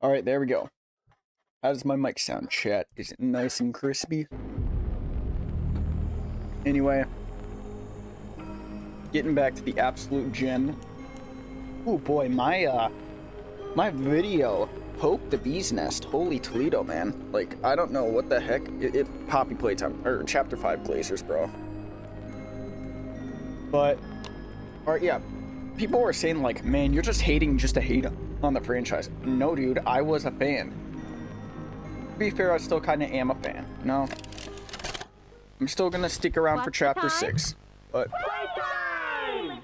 Alright, there we go. How does my mic sound, chat? Is it nice and crispy? Anyway. Getting back to the absolute gem. Oh boy, my video poked the bee's nest. Holy Toledo, man. Like, I don't know what the heck. Poppy Playtime, or Chapter 5 Blazers, bro. But, alright, yeah. People were saying, like, man, you're just hating just to hate on the franchise. No, dude, I was a fan. To be fair, I still kind of am a fan. No. I'm still gonna stick around for Chapter 6. But... Playtime!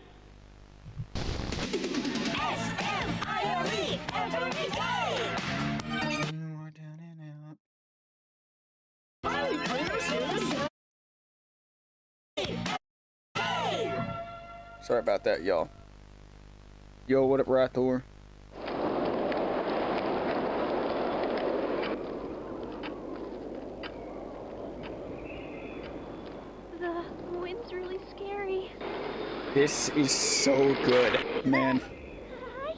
S-M-I-L-E, every day! Sorry about that, y'all. Yo, what up, Rathor? The wind's really scary. This is so good, man.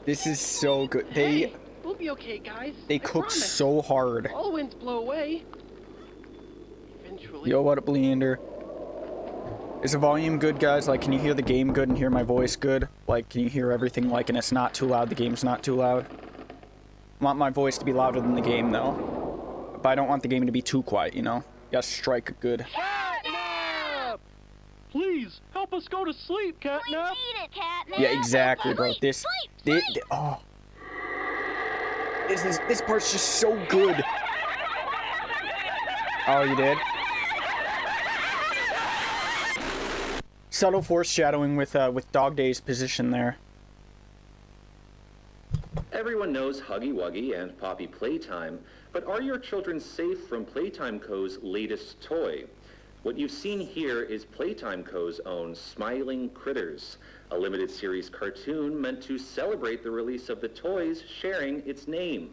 This is so good. Hey, we'll be okay, guys. They I cook promise. so hard. All winds blow away. Eventually. Yo, what up, Leander? Is the volume good, guys? Like, can you hear the game good and hear my voice good? Like, can you hear everything, like, and it's not too loud, the game's not too loud? I want my voice to be louder than the game, though. But I don't want the game to be too quiet, you know? You gotta strike it good. Catnap! Please, help us go to sleep, Catnap! We need it, Catnap! Yeah, exactly, bro. Sleep, sleep. Oh. This part's just so good. Oh, you did? Subtle foreshadowing with Dog Day's position there. Everyone knows Huggy Wuggy and Poppy Playtime, but are your children safe from Playtime Co.'s latest toy? What you've seen here is Playtime Co.'s own Smiling Critters, a limited series cartoon meant to celebrate the release of the toys sharing its name.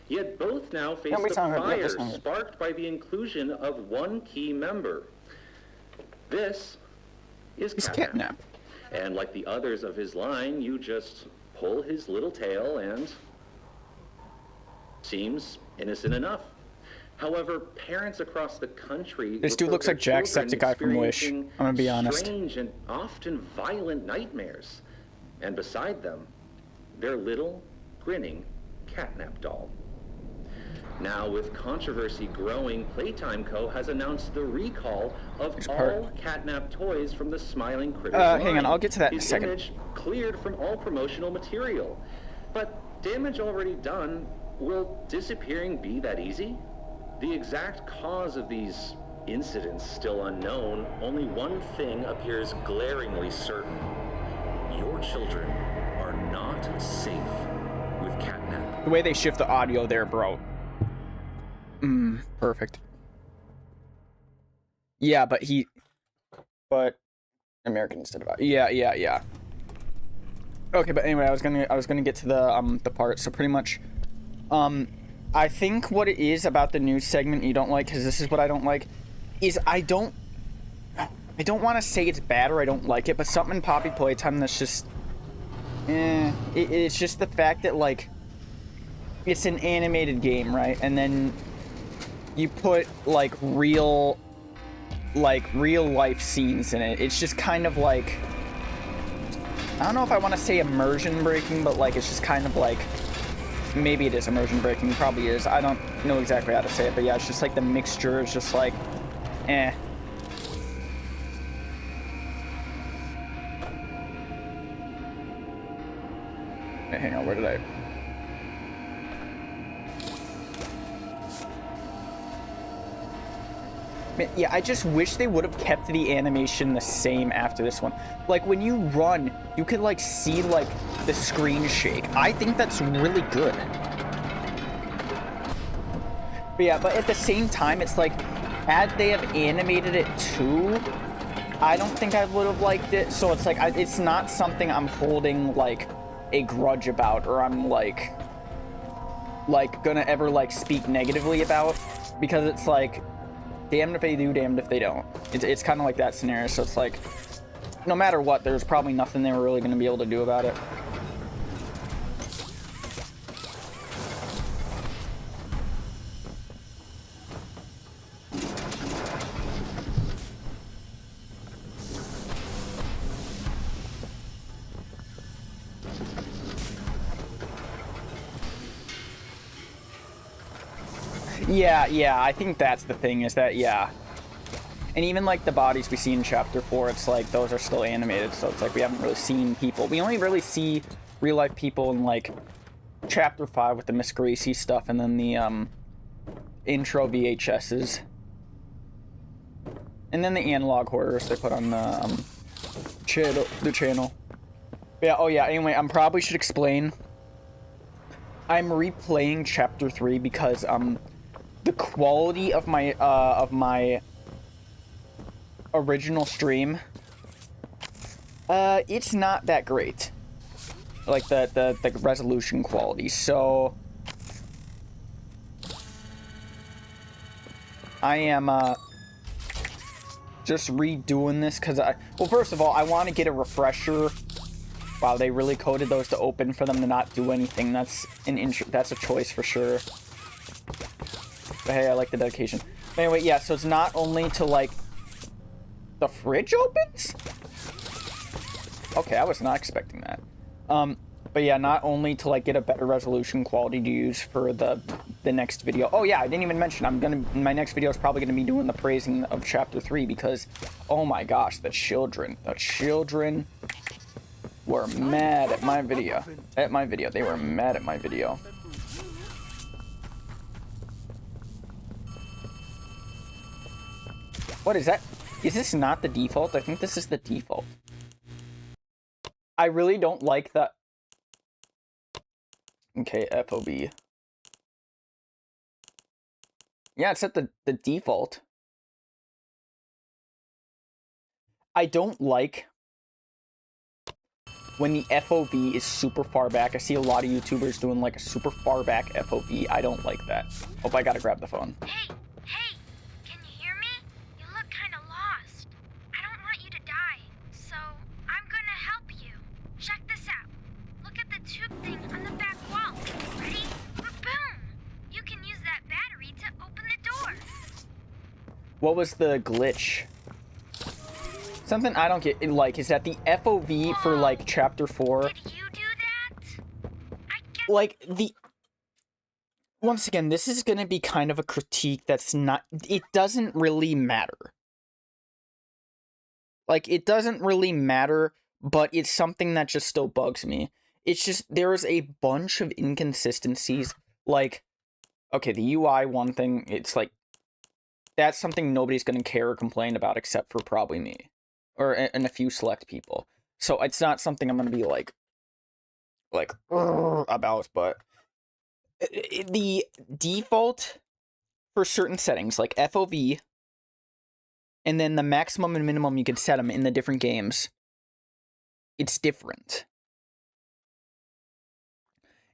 Yet both now face the fire sparked by the inclusion of one key member. This is Catnap. And like the others of his line, you just pull his little tail and seems innocent enough. However, parents across the country... This dude looks like Jacksepticeye from Wish. I'm gonna be honest. Strange and often violent nightmares. And beside them, their little, grinning Catnap doll. Now, with controversy growing, Playtime Co. has announced the recall of all Catnap toys from the Smiling Critters line. Hang on, I'll get to that in a His second. image cleared from all promotional material. But damage already done, will disappearing be that easy? The exact cause of these incidents still unknown. Only one thing appears glaringly certain. Your children are not safe with Catnap. The way they shift the audio there, bro. Perfect. Yeah, but American instead of yeah. Okay, but anyway, I was gonna get to the part. So pretty much, I think what it is about the news segment you don't like, because this is what I don't like, is I don't want to say it's bad or I don't like it, but something in Poppy Playtime that's just, it's just the fact that, like, it's an animated game, right? And then you put like real life scenes in it. It's just kind of like, I don't know if I want to say immersion breaking, but like it's just kind of like, maybe it is immersion breaking, probably is. I don't know exactly how to say it, but yeah, it's just like the mixture is just like, eh. Wait, hang on, where did I? Yeah, I just wish they would have kept the animation the same after this one. Like, when you run, you could, like, see, like, the screen shake. I think that's really good. But yeah, but at the same time, it's like, had they have animated it too, I don't think I would have liked it. So it's like, it's not something I'm holding, like, a grudge about, or I'm, like, gonna ever, like, speak negatively about. Because it's like, damned if they do, damned if they don't. It's kind of like that scenario, so it's like, no matter what, there's probably nothing they were really going to be able to do about it. Yeah, I think that's the thing, is that, yeah. And even, like, the bodies we see in Chapter 4, it's like, those are still animated, so it's like we haven't really seen people. We only really see real-life people in, like, Chapter 5 with the Miss Gracie stuff, and then the, intro VHSs. And then the analog horrors they put on the, channel. Yeah, oh yeah, anyway, I probably should explain. I'm replaying Chapter 3 because, the quality of my original stream, it's not that great. Like, the resolution quality, so... I am, just redoing this, because well, first of all, I want to get a refresher. Wow, they really coded those to open for them to not do anything. That's that's a choice for sure. But hey, I like the dedication. But anyway, yeah, so it's not only to, like, the fridge opens? Okay, I was not expecting that. But yeah, not only to, like, get a better resolution quality to use for the next video. Oh yeah, I didn't even mention, my next video is probably gonna be doing the praising of Chapter 3 because, oh my gosh, the children were mad at my video. They were mad at my video. What is that? Is this not the default? I think this is the default. I really don't like that. Okay, FOB. Yeah, it's at the default. I don't like when the FOV is super far back. I see a lot of YouTubers doing like a super far back FOV. I don't like that. Oh, I gotta grab the phone. Hey, can you hear me? You look kind of lost. I don't want you to die, so I'm gonna help you. Check this out. Look at the tube thing on the back wall. Ready? Boom! You can use that battery to open the door. What was the glitch? Something I don't get, like, is that the FOV for, like, Chapter 4... Did you do that? I guess... Like, once again, this is gonna be kind of a critique that's not... It doesn't really matter. Like, it doesn't really matter, but it's something that just still bugs me. It's just, there's a bunch of inconsistencies. Like, okay, the UI one thing, it's like... That's something nobody's gonna care or complain about except for probably me. Or, and a few select people. So it's not something I'm gonna be like about, but the default for certain settings, like FOV, and then the maximum and minimum you can set them in the different games, it's different.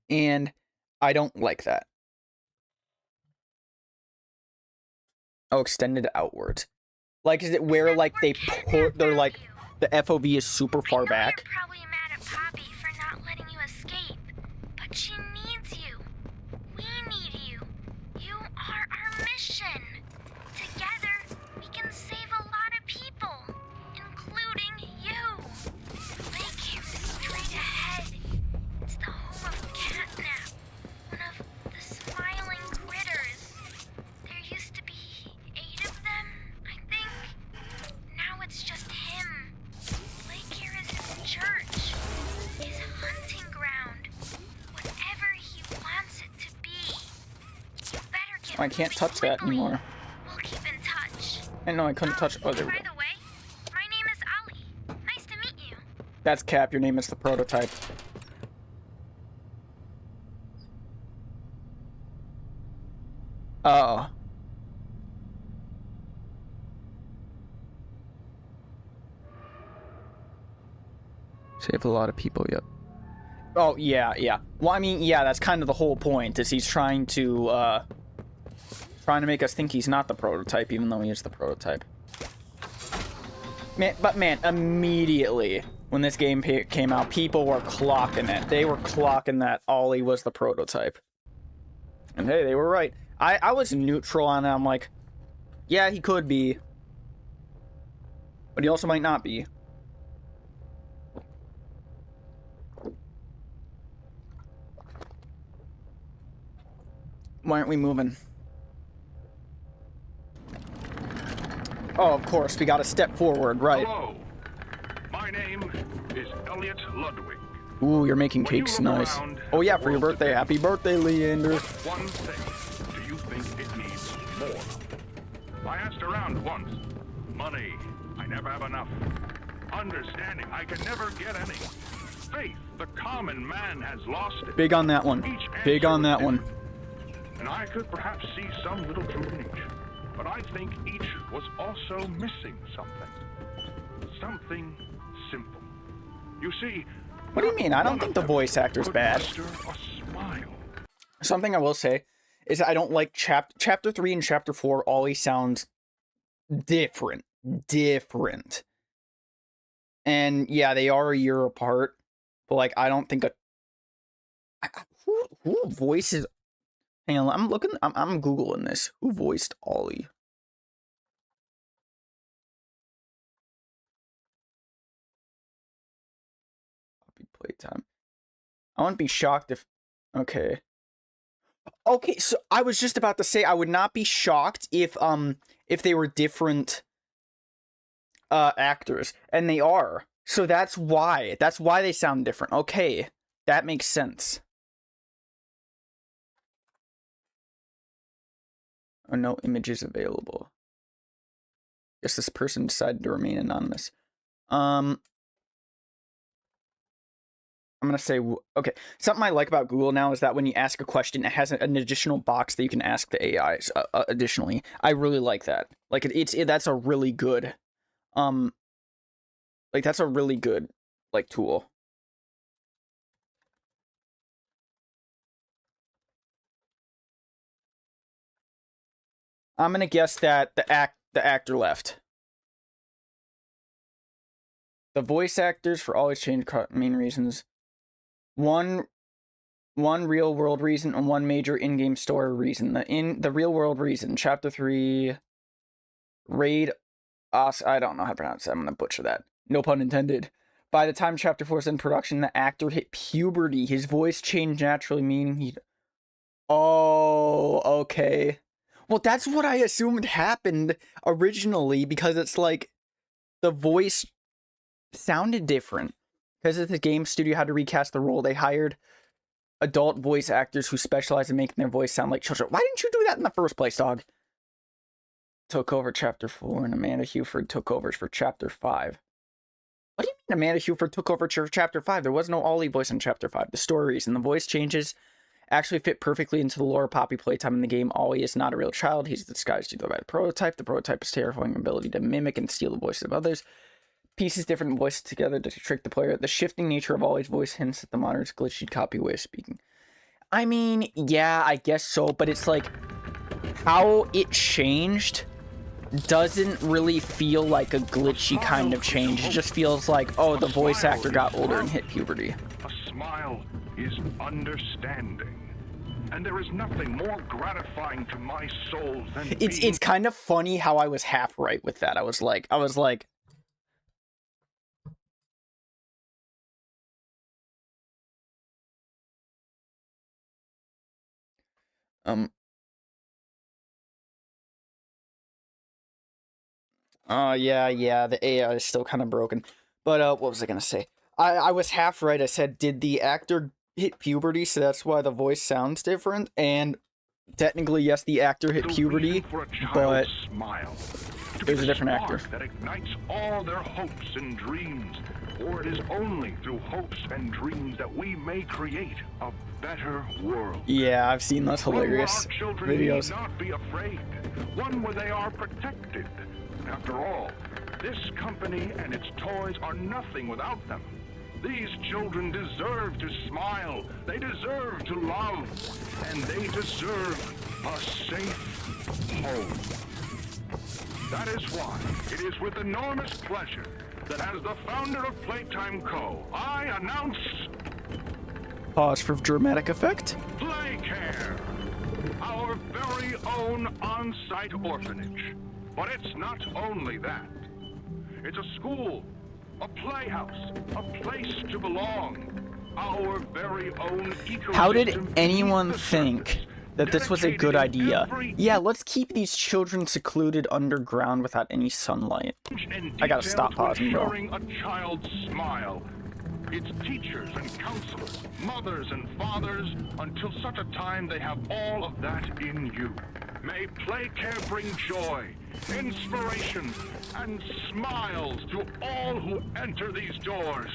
And I don't like that. Oh, extended outwards. Like, is it where, like, they put, they're like, the FOV is super far back? You're probably mad at Poppy for not letting you escape, but she needs you. We need you. You are our mission. Together, we can save a lot of people, including you. Lake is straight ahead. It's the home of Catnap, one of the smiling critters. There used to be 8 of them, I think. Now it's just him. Lake here is his church, his hunting ground, whatever he wants it to be. You better get I can't moving touch that quickly. anymore. We'll keep in touch. I know I couldn't touch. Oh, there we By go. the way, my name is Ali. Nice to meet you. That's Cap. Your name is the prototype. Oh. Save a lot of people, yep. Oh, yeah. Well, I mean, yeah, that's kind of the whole point, is he's trying to make us think he's not the prototype, even though he is the prototype. Man, immediately, when this game came out, people were clocking it. They were clocking that Ollie was the prototype. And hey, they were right. I was neutral on it. I'm like, yeah, he could be. But he also might not be. Why aren't we moving? Oh, of course, we gotta step forward, right. Hello. My name is Elliot Ludwig. Ooh, you're making When you cakes, look nice. around Oh yeah, the for your world birthday. today, Happy birthday, Leander. What one thing do you think it needs more? I asked around once. Money. I never have enough. Understanding. I can never get any. Faith. The common man has lost it. Big on that one. Each Big answer on was that one. different. And I could perhaps see some little truth in each. But I think each was also missing something. Something simple. You see, What do you mean? I don't think the voice actor's bad. muster a smile. Something I will say is I don't like chapter 3 and chapter 4 always sounds different. Different. And yeah, they are a year apart. But like, I don't think who voices... Hang on, I'm Googling this. Who voiced Ollie? Playtime. I wouldn't be shocked if... Okay. Okay, so I was just about to say I would not be shocked if they were different actors, and they are. So that's why they sound different. Okay, that makes sense. Oh, no images available. Guess this person decided to remain anonymous. I'm gonna say, okay, something I like about Google now is that when you ask a question, it has an additional box that you can ask the AIs additionally. I really like that. Like, that's a really good, like, that's a really good, like, tool. I'm gonna guess that the actor left. The voice actors for always change main reasons. One real world reason and one major in-game story reason. The real world reason, chapter 3, raid us. I don't know how to pronounce it. I'm gonna butcher that. No pun intended. By the time chapter 4 is in production, the actor hit puberty. His voice changed naturally, meaning he... Oh, okay. Well, that's what I assumed happened originally, because it's like the voice sounded different. Because the game studio had to recast the role, they hired adult voice actors who specialize in making their voice sound like children. Why didn't you do that in the first place, dog? Took over chapter 4, and Amanda Huford took over for chapter 5. What do you mean Amanda Huford took over for chapter 5? There was no Ollie voice in chapter 5. The stories and the voice changes actually fit perfectly into the lore of Poppy Playtime in the game. Ollie is not a real child. He's disguised either by the prototype. The prototype is terrifying ability to mimic and steal the voices of others. Pieces different voices together to trick the player. The shifting nature of Ollie's voice hints at the modern's glitchy copy way of speaking. I mean, yeah, I guess so, but it's like, how it changed doesn't really feel like a glitchy kind of change. It just feels like, oh, the voice actor got older and hit puberty. A smile is understanding. And there is nothing more gratifying to my soul than It's kind of funny how I was half right with that. I was like, yeah, the AI is still kind of broken. But, what was I gonna say? I was half right. I said, did the actor hit puberty, so that's why the voice sounds different? And technically, yes, the actor hit puberty, but it was a different actor. That ignites all their hopes and dreams. For it is only through hopes and dreams that we may create a better world. Yeah, I've seen those hilarious videos. One where our children need not be afraid. One where they are protected. After all, this company and its toys are nothing without them. These children deserve to smile. They deserve to love. And they deserve a safe home. That is why it is with enormous pleasure that as the founder of Playtime Co., I announce... Pause for dramatic effect. Playcare, our very own on-site orphanage. But it's not only that. It's a school, a playhouse, a place to belong. Our very own ecosystem. How did anyone think that this was a good dedicated in idea. every Yeah, let's keep these children secluded underground without any sunlight. inch and I gotta detail stop to pausing, bro. ensuring a child's smile. It's teachers and counselors, mothers and fathers, until such a time they have all of that in you. May play care bring joy, inspiration, and smiles to all who enter these doors.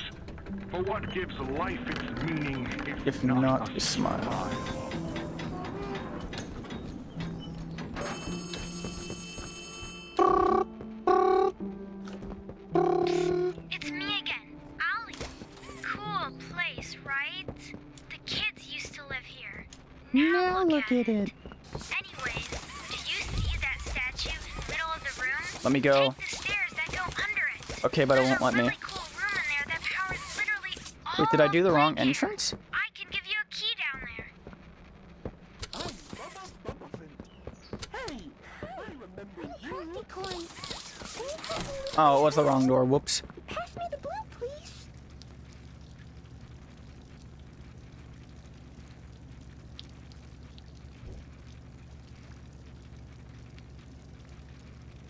For what gives life its meaning If not a smile. It's me again, Ollie. Cool place, right? The kids used to live here. Now look at it. Anyways, do you see that statue in the middle of the room? Let me go. Take the stairs that go under it. Okay, but it There's won't let a me. really cool room in there that powers literally all Wait, did I do the of wrong Playtime. entrance? I can give you a key down there. Oh, it was the wrong door. Whoops. Pass me the blue, please.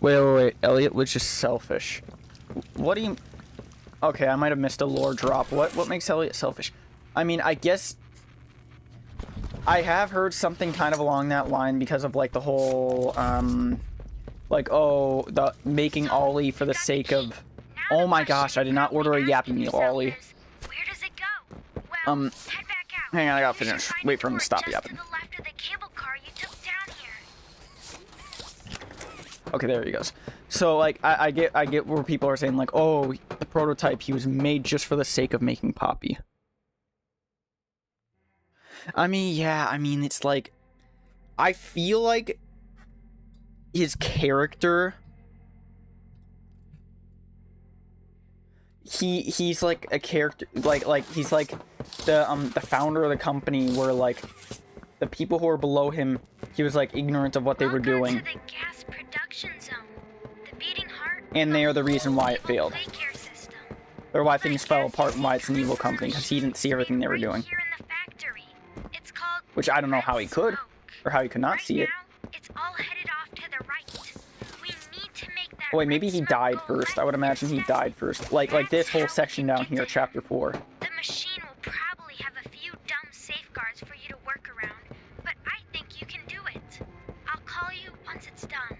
Wait. Elliot was just selfish. What do you... Okay, I might have missed a lore drop. What makes Elliot selfish? I mean, I guess... I have heard something kind of along that line because of, like, the whole, like, oh, the making Ollie for the sake of... Oh my gosh, I did not order a Yappy Meal, Ollie. Where does it go? Well, head back out. Hang on, I gotta You should finish. find Wait a for him to door stop just yapping. to the left of the cable car you took down here. Okay, there he goes. So, like, I get where people are saying, like, oh, the prototype, he was made just for the sake of making Poppy. I mean, yeah, I mean, it's like, I feel like his character, he's like a character, like he's like the founder of the company where, like, the people who are below him, he was like ignorant of what they were doing. Welcome to the gas production zone. The beating heart And they are the reason why it failed. play care system. Or why things fell apart and why it's an evil company, because he didn't see everything they were doing. Here in the factory. It's called Which I don't know how he could, or how he could not right see it. now, it's all headed off to the right. We need to make that Oh wait, maybe red he smoke died go first. I would left imagine he instead. died first. Like this whole section down here, chapter 4. The machine will probably have a few dumb safeguards for you to work around, but I think you can do it. I'll call you once it's done.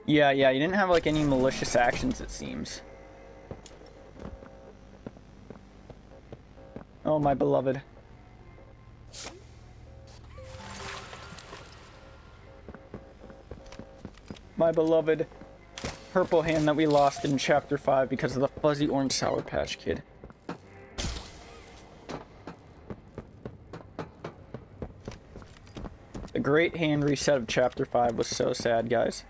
Yeah, he didn't have like any malicious actions, it seems. Oh, my beloved. My beloved purple hand that we lost in chapter 5 because of the fuzzy orange Sour Patch Kid. The great hand reset of chapter 5 was so sad, guys.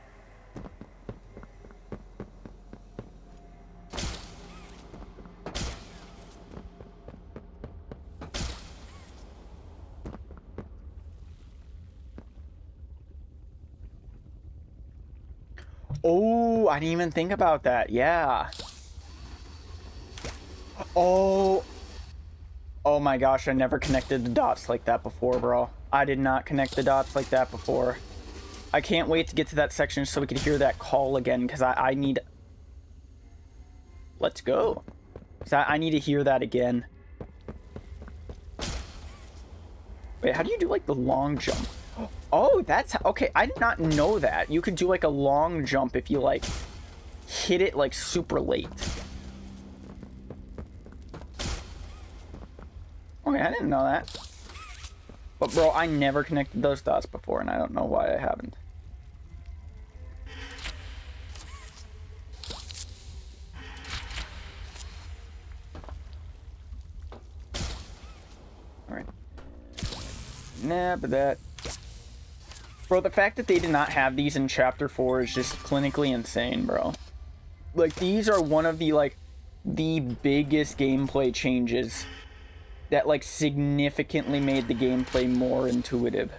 Oh, I didn't even think about that. Yeah. Oh. Oh my gosh, I never connected the dots like that before, bro. I did not connect the dots like that before. I can't wait to get to that section so we can hear that call again, because I need... Let's go. 'Cause I need to hear that again. Wait, how do you do, like, the long jump? Oh, that's... Okay, I did not know that. You could do, like, a long jump if you, like, hit it, like, super late. Okay, I didn't know that. But, bro, I never connected those dots before, and I don't know why I haven't. Alright. Nah, but that... Bro, the fact that they did not have these in Chapter 4 is just clinically insane, bro. Like, these are one of the, like, the biggest gameplay changes that, like, significantly made the gameplay more intuitive.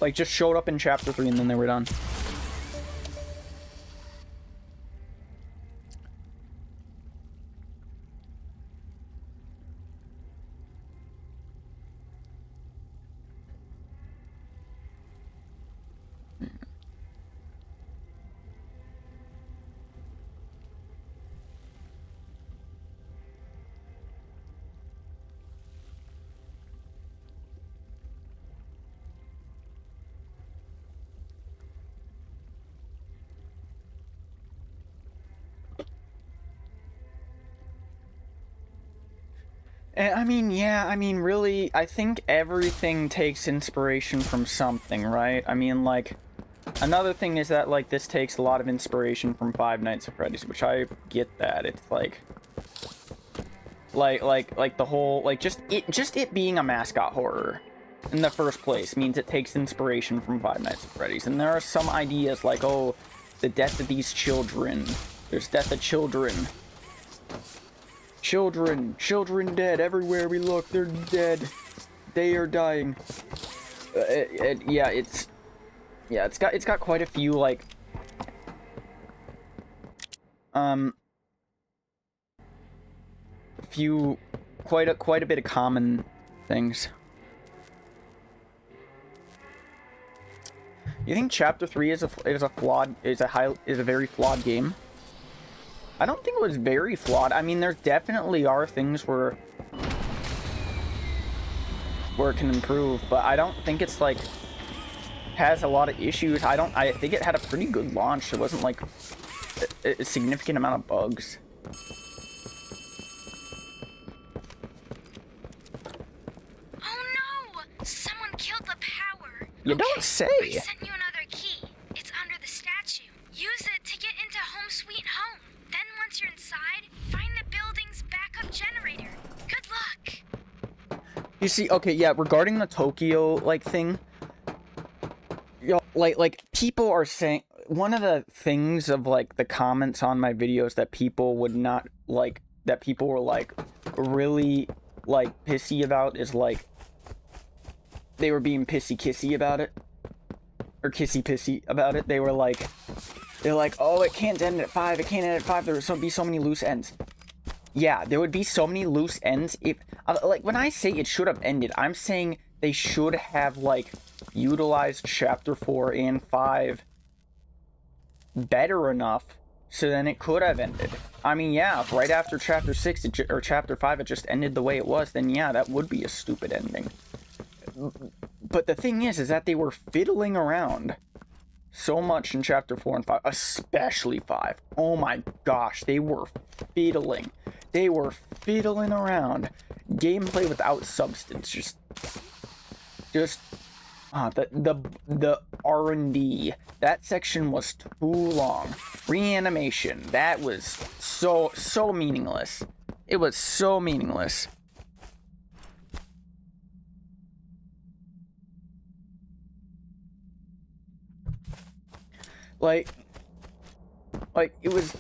Like, just showed up in chapter 3 and then they were done. And, I mean, yeah, I mean, really, I think everything takes inspiration from something, right? I mean, like, another thing is that, like, this takes a lot of inspiration from Five Nights at Freddy's, which I get that. It's like the whole, like, just it being a mascot horror in the first place means it takes inspiration from Five Nights at Freddy's. And there are some ideas like, oh, the death of these children. There's death of children. Children dead. Everywhere we look, they're dead. They are dying. Yeah, it's got quite a few, like, quite a bit of common things. You think Chapter 3 is a very flawed game? I don't think it was very flawed. I mean, there definitely are things where it can improve, but I don't think it's like has a lot of issues. I think it had a pretty good launch. It wasn't like a significant amount of bugs. Oh no! Someone killed the power. You don't say. I sent you another key. It's under the statue. Use it to get into Home Sweet Home. Then once you're inside, find the building's backup generator. Good luck. You see, okay, yeah, regarding the Tokyo, like, thing, you know, like, people are saying, one of the things of, like, the comments on my videos that people would not, like, that people were, like, really, like, pissy about is, like, they were being pissy-kissy about it, or kissy-pissy about it. They're like, oh, it can't end at 5, it can't end at 5, there would be so many loose ends. Yeah, there would be so many loose ends if, like, when I say it should have ended, I'm saying they should have, like, utilized Chapter 4 and 5 better enough so then it could have ended. I mean, yeah, if right after Chapter 6 or Chapter 5 it just ended the way it was, then yeah, that would be a stupid ending. But the thing is that they were fiddling around so much in Chapter 4 and 5, especially 5. Oh my gosh, they were fiddling. They were fiddling around. Gameplay without substance, the R&D. That section was too long. Reanimation, that was so meaningless. It was so meaningless. Like it was,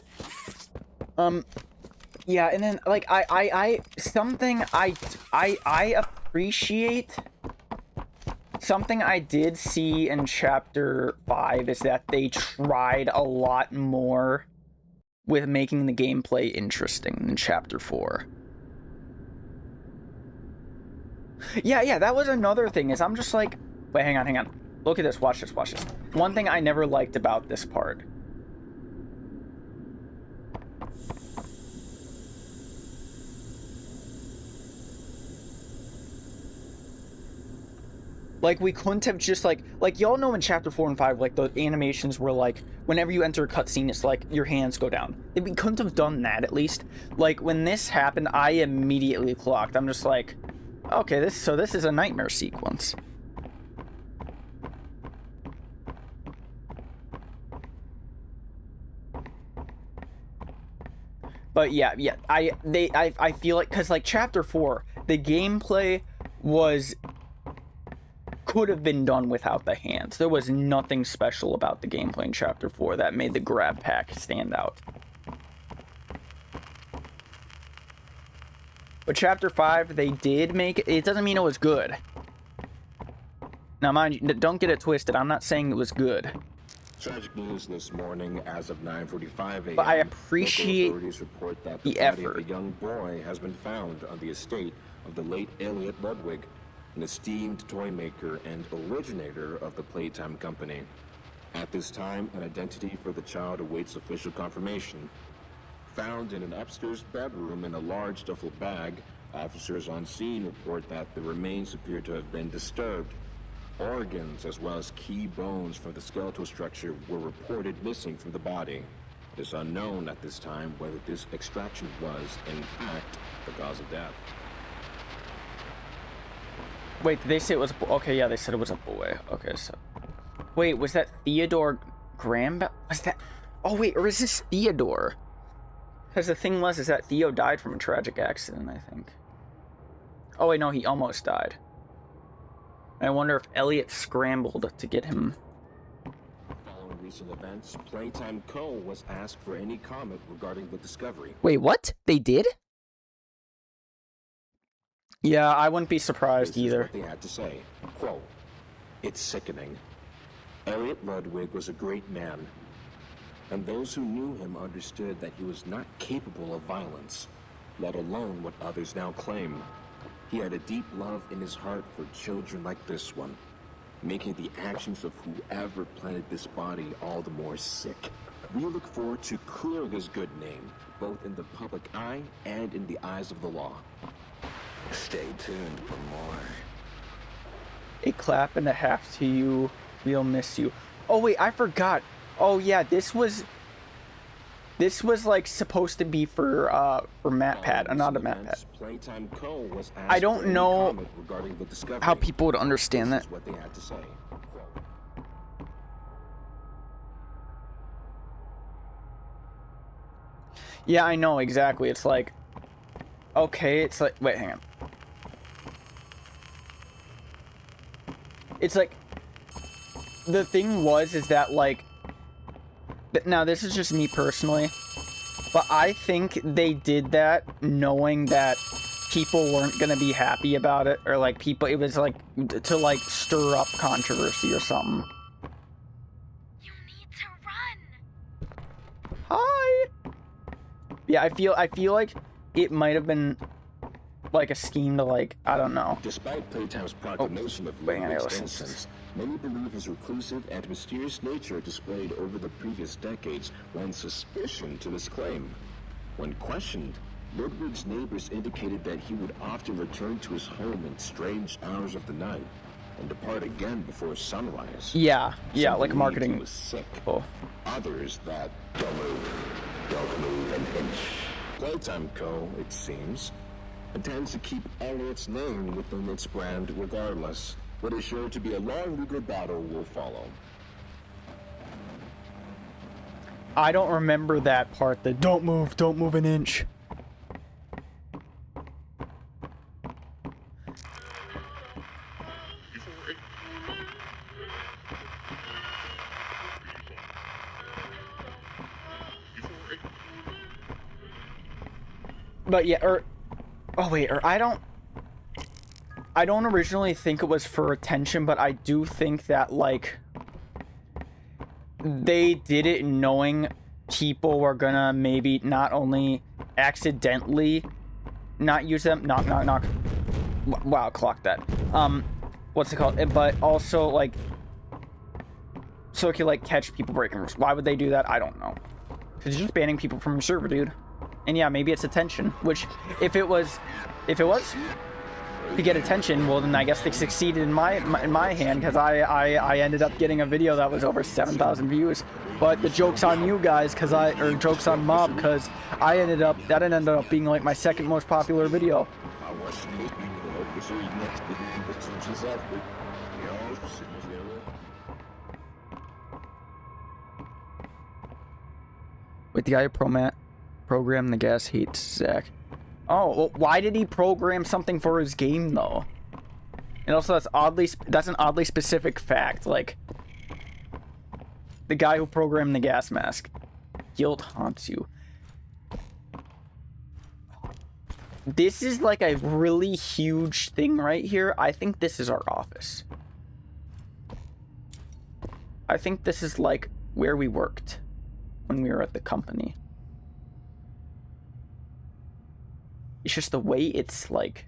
yeah, and then, like, something I appreciate, something I did see in Chapter 5 is that they tried a lot more with making the gameplay interesting than Chapter 4. Yeah, that was another thing, is I'm just like, wait, hang on. Look at this, watch this. One thing I never liked about this part. Like, we couldn't have just, like y'all know in Chapter 4 and 5, like, the animations were, like, whenever you enter a cutscene, it's like, your hands go down. We couldn't have done that, at least. Like, when this happened, I immediately clocked. I'm just like, okay, this is a nightmare sequence. But yeah, I feel like, because, like, Chapter 4, the gameplay could have been done without the hands. There was nothing special about the gameplay in Chapter 4 that made the grab pack stand out. But Chapter 5, they did make it. It doesn't mean it was good. Now, mind you, don't get it twisted. I'm not saying it was good. Tragic news this morning as of 9:45 a.m. But I Local appreciate authorities report that the the body effort. of a young boy has been found on the estate of the late Elliot Ludwig, an esteemed toy maker and originator of the Playtime company. At this time, an identity for the child awaits official confirmation. Found in an upstairs bedroom in a large duffel bag, officers on scene report that the remains appear to have been disturbed. Organs as well as key bones from the skeletal structure were reported missing from the body. It is unknown at this time whether this extraction was, in fact, the cause of death. Wait, did they say it was a boy? Okay, yeah, they said it was a boy. Okay, so... Wait, was that Theodore Graham? Was that... Oh, wait, or is this Theodore? Because the thing was, is that Theo died from a tragic accident, I think. Oh, wait, no, he almost died. I wonder if Elliot scrambled to get him. Following recent events, Playtime Co. was asked for any comment regarding the discovery. Wait, what? They did? Yeah, I wouldn't be surprised This is either. what they had to say. Quote, "It's sickening. Elliot Ludwig was a great man, and those who knew him understood that he was not capable of violence, let alone what others now claim. He had a deep love in his heart for children like this one, making the actions of whoever planted this body all the more sick. We look forward to clearing his good name, both in the public eye and in the eyes of the law." Stay tuned for more. A clap and a half to you. We'll miss you. Oh, wait, I forgot. Oh, yeah, this was like supposed to be for MatPat, not a MatPat. Playtime Co. was asked I don't for any know comment regarding the discovery. how people would understand This that. is what they had to say. Quote, Yeah, I know, exactly. It's like... Okay, it's like... Wait, hang on. It's like... The thing was, is that, like... Now, this is just me personally. But I think they did that knowing that people weren't going to be happy about it. Or, like, people... It was, like, to, like, stir up controversy or something. You need to run. Hi! Yeah, I feel like it might have been... like a scheme to, like, I don't know. Despite Playtime's proclamation of wait, I gotta Ludwig's listen to innocence, many believe his reclusive and mysterious nature displayed over the previous decades lends suspicion to this claim. When questioned, Ludwig's neighbors indicated that he would often return to his home in strange hours of the night and depart again before sunrise. Yeah, Some like believed marketing. He was sick. Oh. Others that don't move an inch. Playtime Co., it seems, intends to keep Elliot's name within its brand regardless. What is sure to be a long legal battle will follow. I don't remember that part, the don't move an inch. But yeah, oh wait, I don't originally think it was for attention, but I do think that, like, they did it knowing people were gonna maybe not only accidentally not use them, knock. Wow, clock that. What's it called? But also, like, so it could, like, catch people breaking rules. Why would they do that? I don't know. Because you're just banning people from your server, dude. And yeah, maybe it's attention, which, if it was to get attention, well, then I guess they succeeded in my hand, because I ended up getting a video that was over 7,000 views. But the joke's on you guys, or joke's on Mob, because that ended up being, like, my second most popular video. With the guy who programmed the gas hates Zach. Oh, well, why did he program something for his game, though? And also, that's an oddly specific fact. Like, the guy who programmed the gas mask. Guilt haunts you. This is like a really huge thing right here. I think this is our office. I think this is like where we worked when we were at the company. It's just the way it's like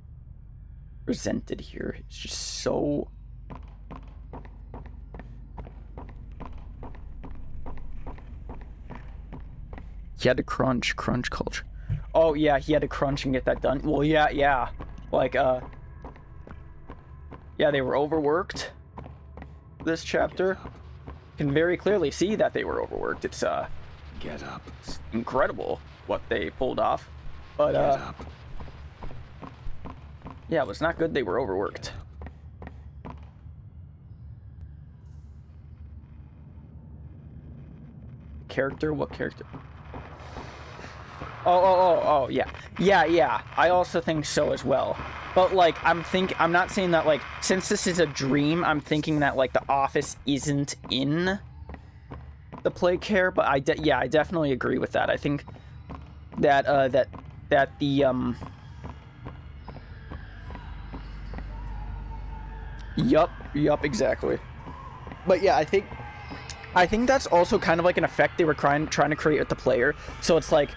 presented here. It's just so... He had to crunch culture. Oh yeah, he had to crunch and get that done. Well, yeah. Like, yeah, they were overworked. This chapter can very clearly see that they were overworked. It's Get up. it's incredible what they pulled off. But Get up. yeah, it was not good they were overworked. Character? What character? Oh, yeah. I also think so as well. But like, I'm not saying that like, since this is a dream, I'm thinking that like the office isn't in the play care. But I definitely agree with that. I think that that the Yup, exactly. But yeah, I think that's also kind of like an effect they were trying to create with the player. So it's like,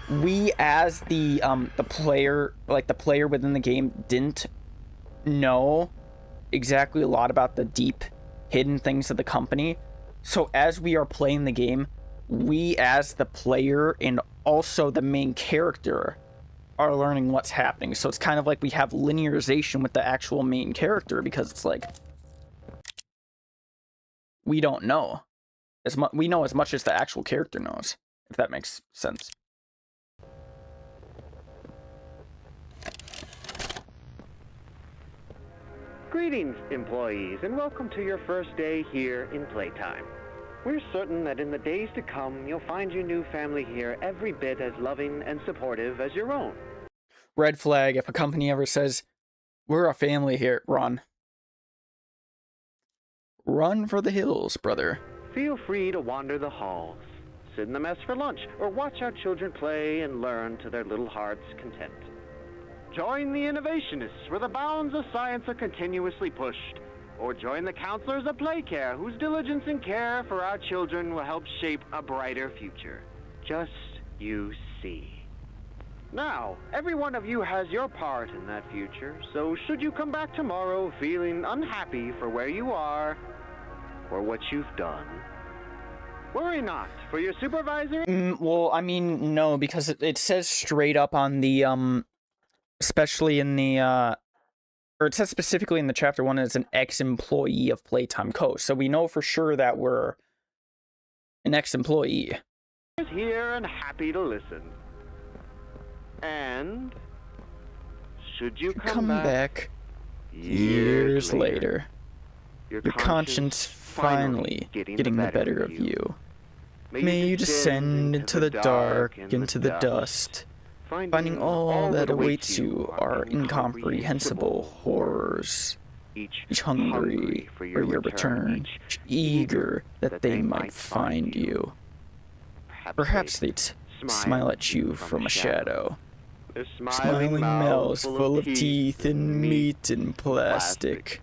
we as the player, like the player within the game, didn't know exactly a lot about the deep hidden things of the company. So as we are playing the game, we as the player and also the main character are learning what's happening. So it's kind of like we have linearization with the actual main character, because it's like we don't know as much. We know as much as the actual character knows, if that makes sense. Greetings, employees, and welcome to your first day here in Playtime. We're certain that in the days to come, you'll find your new family here every bit as loving and supportive as your own. Red flag. If a company ever says, we're a family here, run. Run for the hills, brother. Feel free to wander the halls, sit in the mess for lunch, or watch our children play and learn to their little hearts' content. Join the innovationists, where the bounds of science are continuously pushed. Or join the counselors of Playcare, whose diligence and care for our children will help shape a brighter future. Just you see. Now, every one of you has your part in that future, so should you come back tomorrow feeling unhappy for where you are or what you've done, worry not, for your supervisor... Well, I mean, no, because it says straight up on the, especially in the, or it says specifically in the chapter 1 as an ex-employee of Playtime Co. So we know for sure that we're an ex-employee. ...is here and happy to listen. And should you come back years later, your conscience finally getting the better of you. May you descend into the dark, into the dust, finding all that awaits you are incomprehensible horrors, each hungry for your return, each eager that they might find you. Perhaps they'd smile at you from a shadow. Their Smiling mouths full of teeth and meat and plastic,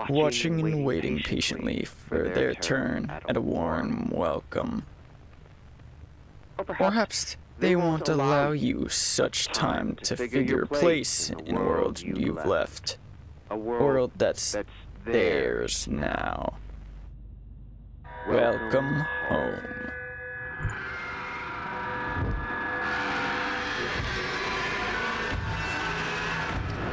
watching and waiting patiently for their turn at a warm welcome. Or perhaps they won't allow you such time to figure your place in a world you've left. A world that's theirs now. Welcome home.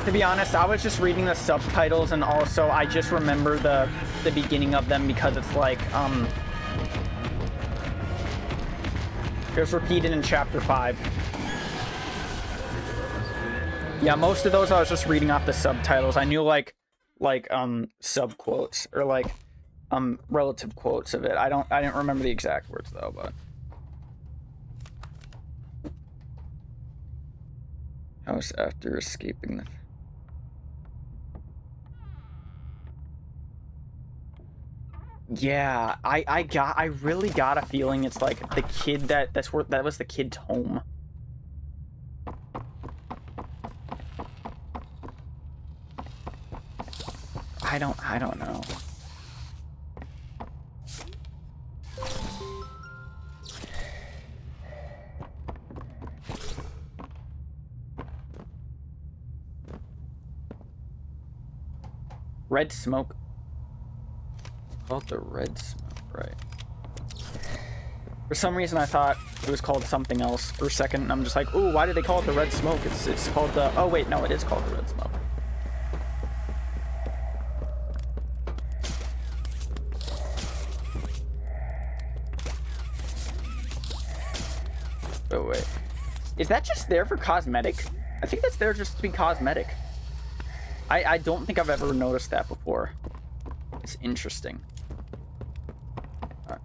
To be honest, I was just reading the subtitles, and also I just remember the beginning of them because it's like, it was repeated in chapter 5. Yeah, most of those I was just reading off the subtitles. I knew like sub quotes or like relative quotes of it. I didn't remember the exact words though, but house after escaping the... Yeah, I really got a feeling it's like the kid that was the kid's home. I don't know. Red smoke. Called the red smoke, right? For some reason, I thought it was called something else for a second. And I'm just like, ooh, why did they call it the red smoke? It's called the. Oh wait, no, it is called the red smoke. Oh wait, is that just there for cosmetic? I think that's there just to be cosmetic. I don't think I've ever noticed that before. It's interesting. All right.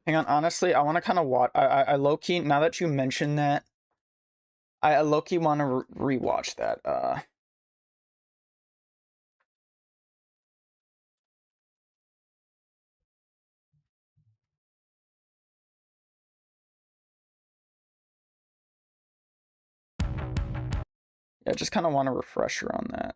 Hang on, honestly, I want to kind of watch. I low-key, now that you mentioned that, I low-key want to rewatch that. Yeah, just kind of want a refresher on that.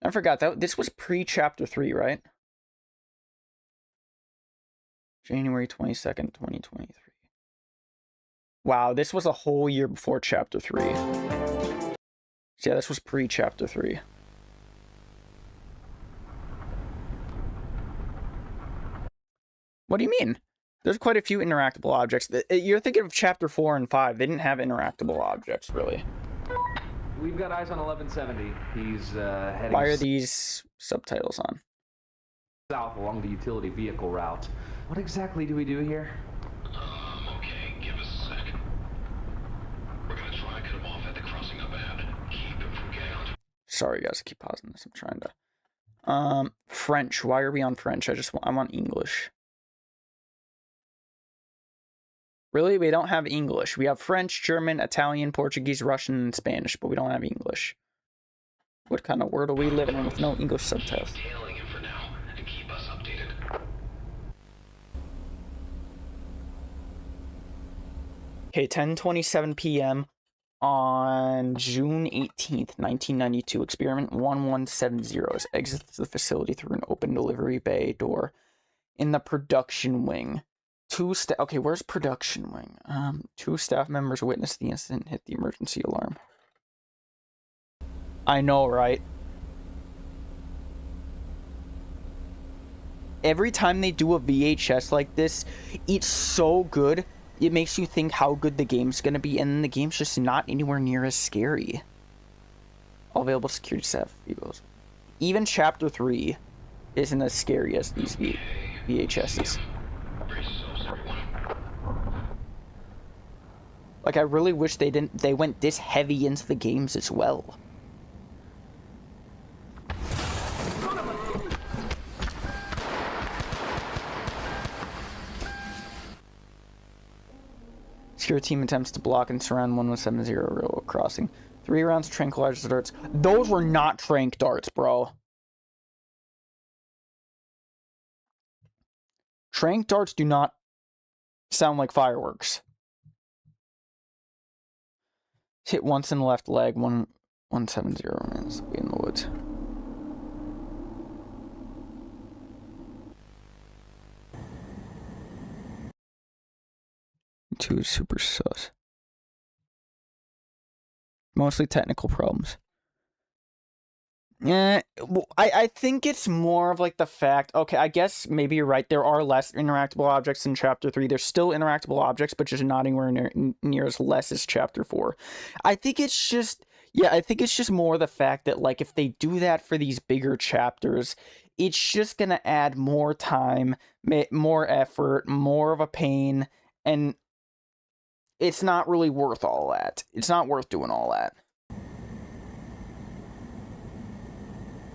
I forgot that this was pre-chapter 3, right? January 22nd, 2023. Wow, this was a whole year before chapter 3. So yeah, this was pre-chapter 3. What do you mean? There's quite a few interactable objects. You're thinking of chapter 4 and 5. They didn't have interactable objects, really. We've got eyes on 1170. He's heading Why are these subtitles on? south along the utility vehicle route. What exactly do we do here? Okay, give us a sec. We're gonna try and cut him off at the crossing up ahead. Keep him from getting onto. Sorry, guys, I keep pausing this. I'm trying to. French. Why are we on French? I want English. Really? We don't have English. We have French, German, Italian, Portuguese, Russian, and Spanish, but we don't have English. What kind of world are we living in with no English subtitles? Tailing him for now and keep us updated. Okay, 10:27 p.m. on June 18th, 1992. Experiment 1170 exits the facility through an open delivery bay door in the production wing. Okay, where's production wing? 2 staff members witnessed the incident and hit the emergency alarm. I know, right? Every time they do a VHS like this, it's so good. It makes you think how good the game's gonna be, and the game's just not anywhere near as scary. All available security staff vehicles. Even Chapter 3 isn't as scary as these VHSs. Like, I really wish they went this heavy into the games as well. Security team attempts to block and surround 1170 railroad crossing. 3 rounds of tranquilizer darts. Those were not trank darts, bro. Trank darts do not sound like fireworks. Hit once in the left leg. 170 remains in the woods. Two is super sus. Mostly technical problems. Yeah, well, I think it's more of like the fact, okay, I guess maybe you're right, there are less interactable objects in Chapter 3. There's still interactable objects, but just not anywhere near as less as Chapter 4. I think it's just, yeah, I think it's just more the fact that, like, if they do that for these bigger chapters, it's just gonna add more time, more effort, more of a pain, and it's not really worth all that. It's not worth doing all that.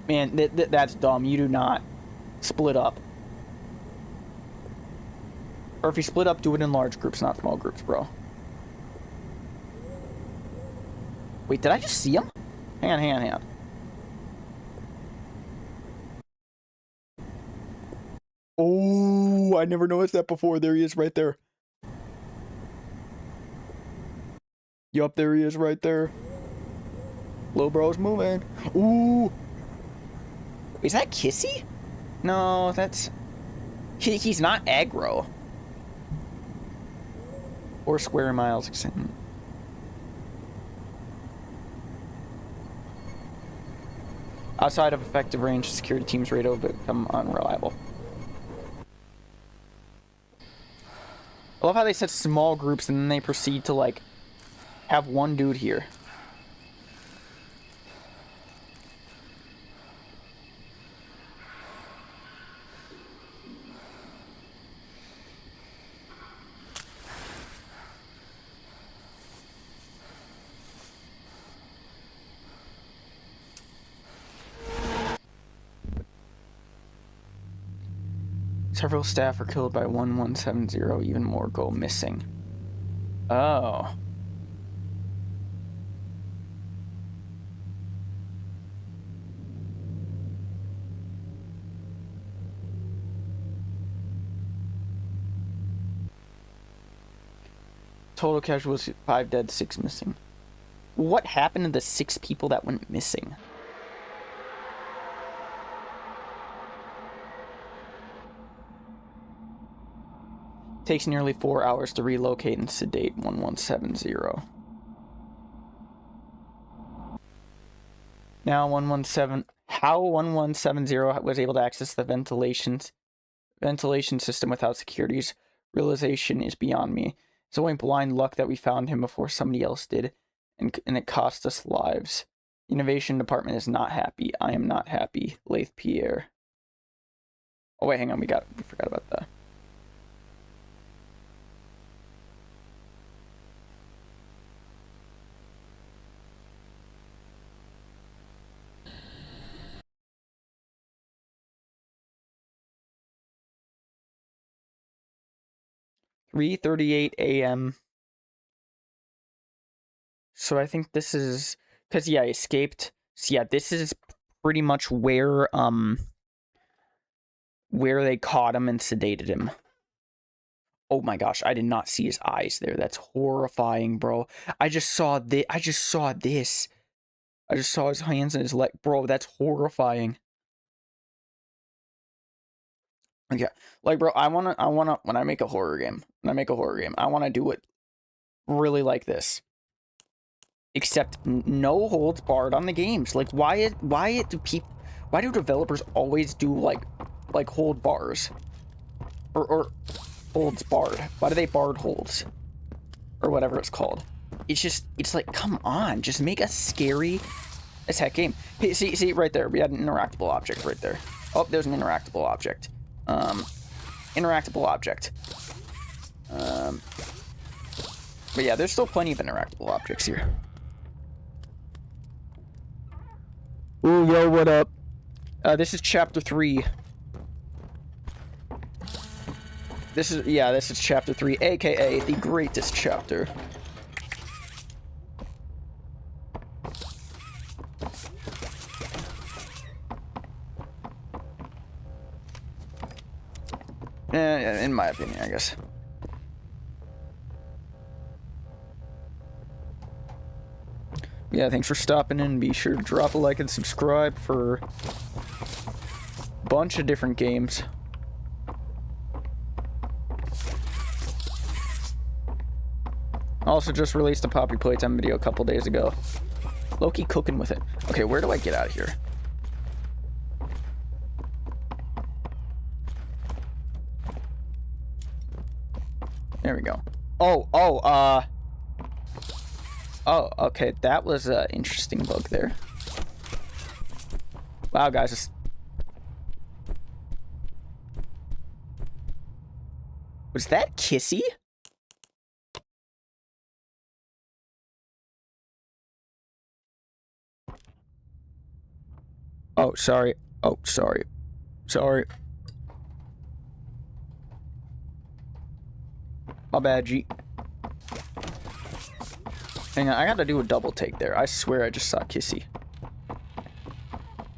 Man, that's dumb. You do not split up. Or if you split up, do it in large groups, not small groups, bro. Wait, did I just see him? Hang on. Oh, I never noticed that before. There he is right there. Yup, there he is right there. Little bro's moving. Ooh. Is that Kissy? No, that's... He's not aggro. 4 square miles extended. Outside of effective range, security team's radio become unreliable. I love how they set small groups and then they proceed to, like, have one dude here. Several staff are killed by 1170, even more go missing. Oh. Total casualties, 5 dead, 6 missing. What happened to the 6 people that went missing? Takes nearly 4 hours to relocate and sedate 1170. Now 117... How 1170 was able to access the ventilation system without security's realization is beyond me. It's only blind luck that we found him before somebody else did, and it cost us lives. The innovation department is not happy. I am not happy. Lathe Pierre. Oh wait, hang on, we forgot about that. .38 a.m. So I think this is... Because, yeah, I escaped. So, yeah, this is pretty much where they caught him and sedated him. Oh my gosh, I did not see his eyes there. That's horrifying, bro. I just saw this. I just saw his hands and his leg. Bro, that's horrifying. Yeah, like, bro, I wanna, when I make a horror game, I wanna do it really like this. Except no holds barred on the games. Like, why do developers always do, like hold bars? Or holds barred. Why do they barred holds? Or whatever it's called. It's like, come on, just make a scary as heck game. Hey, see, right there, we had an interactable object right there. Oh, there's an interactable object. Interactable object. But yeah, there's still plenty of interactable objects here. Ooh, yo, what up? This is chapter 3. This is chapter 3, aka the greatest chapter. In my opinion, I guess. Yeah, thanks for stopping in. Be sure to drop a like and subscribe for a bunch of different games. Also just released a Poppy Playtime video a couple days ago. Low-key cooking with it. Okay, where do I get out of here? There we go. Oh, okay, that was an interesting bug there. Wow, guys. Was that Kissy? Oh, sorry. Oh, sorry. Sorry. My bad, G. Hang on, I gotta do a double take there. I swear I just saw Kissy.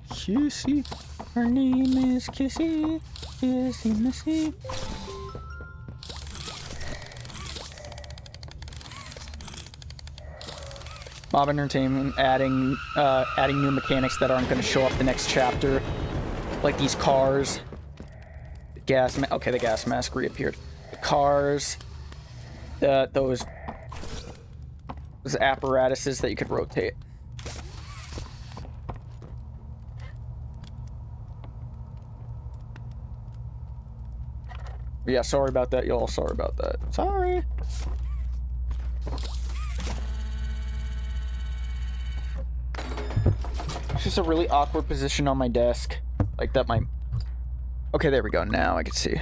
Kissy. Her name is Kissy. Kissy Missy. Mob Entertainment adding new mechanics that aren't going to show up the next chapter. Like these cars. Okay, the gas mask reappeared. The cars. Those apparatuses that you could rotate. Yeah, sorry about that, y'all. Sorry about that. Sorry. It's just a really awkward position on my desk. Like that might... Okay, there we go. Now I can see.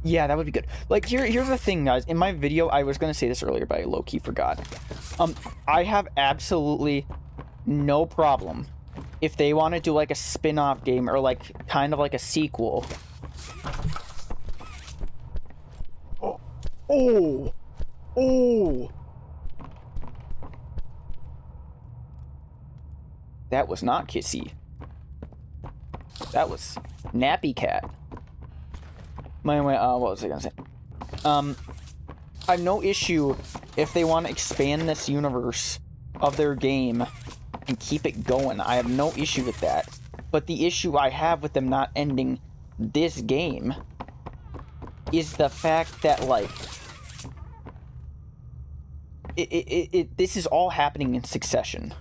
Yeah, that would be good. Like, here's the thing, guys. In my video, I was gonna say this earlier, but I low-key forgot. I have absolutely no problem if they want to do, like, a spin-off game or, like, kind of like a sequel. Oh! Oh! That was not Kissy. That was Nappy Cat. Anyway, what was I gonna say? I have no issue if they want to expand this universe of their game and keep it going. I have no issue with that. But the issue I have with them not ending this game is the fact that, like, this is all happening in succession.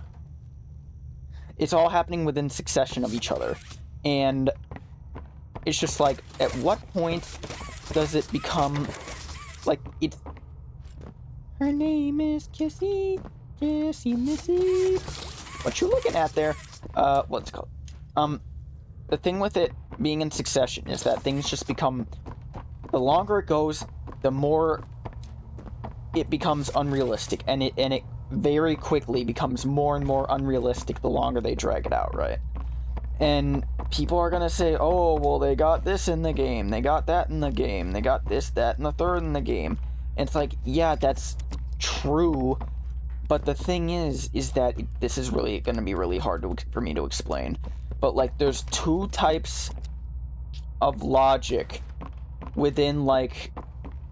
It's all happening within succession of each other. And it's just like, at what point does it become, like, it's... Her name is Kissy, Kissy Missy. What you looking at there? What's it called? The thing with it being in succession is that things just become... The longer it goes, the more it becomes unrealistic. And it very quickly becomes more and more unrealistic the longer they drag it out, right? And people are gonna say, oh, well, they got this in the game, they got that in the game, they got this, that, and the third in the game. And it's like, yeah, that's true, but the thing is that this is really gonna be really hard for me to explain. But, like, there's two types of logic within, like,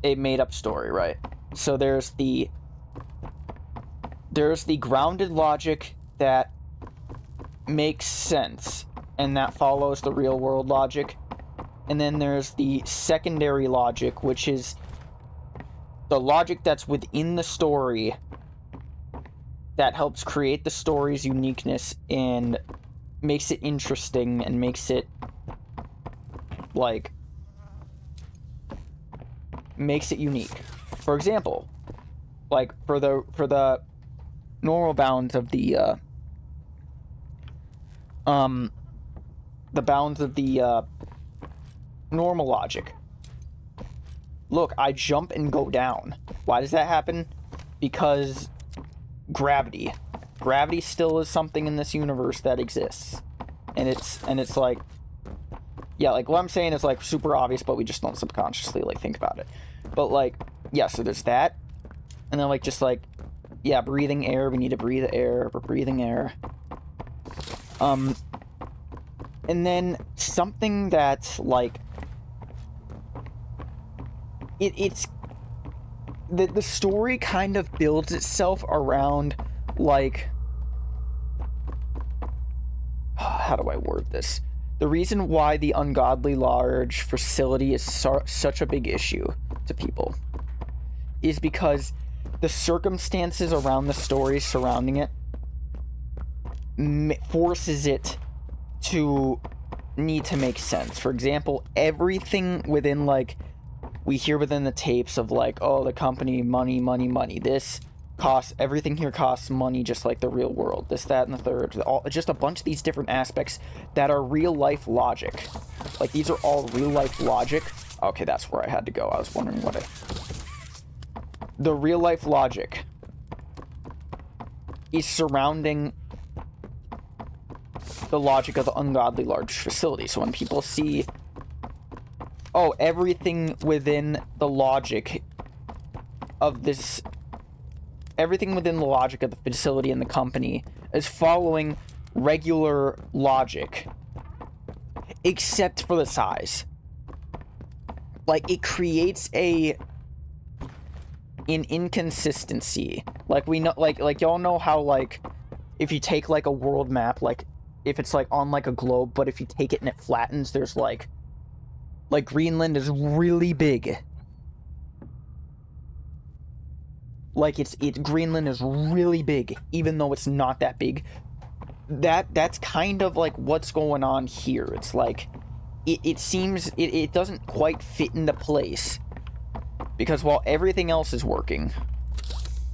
a made-up story, right? So there's the grounded logic that makes sense and that follows the real world logic, and then there's the secondary logic, which is the logic that's within the story that helps create the story's uniqueness and makes it interesting and makes it, like, makes it unique. For example, like, for the normal bounds of the bounds of the normal logic. Look, I jump and go down. Why does that happen? Because gravity. Gravity still is something in this universe that exists. And it's like, yeah, like, what I'm saying is, like, super obvious, but we just don't subconsciously, like, think about it. But, like, yeah, so there's that. And then, like, just, like, yeah, breathing air, we need to breathe air, we're breathing air. And then something that's, like, it's the story kind of builds itself around, like, how do I word this? The reason why the ungodly large facility is such a big issue to people is because the circumstances around the story surrounding it forces it to need to make sense. For example, everything within, like, we hear within the tapes of, like, oh, the company, money, money, money. This costs, everything here costs money, just like the real world. This, that, and the third. Just a bunch of these different aspects that are real-life logic. Like, these are all real-life logic. Okay, that's where I had to go. I was wondering what the real-life logic is surrounding the logic of the ungodly large facility. So when people see, oh, everything within the logic of this, everything within the logic of the facility and the company is following regular logic, except for the size. Like, it creates an inconsistency. Like, we know, like y'all know how, like, if you take like a world map, like if it's like on like a globe, but if you take it and it flattens, there's like Greenland is really big. Like it's Greenland is really big, even though it's not that big. That's kind of like what's going on here. It's like it seems it doesn't quite fit into place. Because while everything else is working,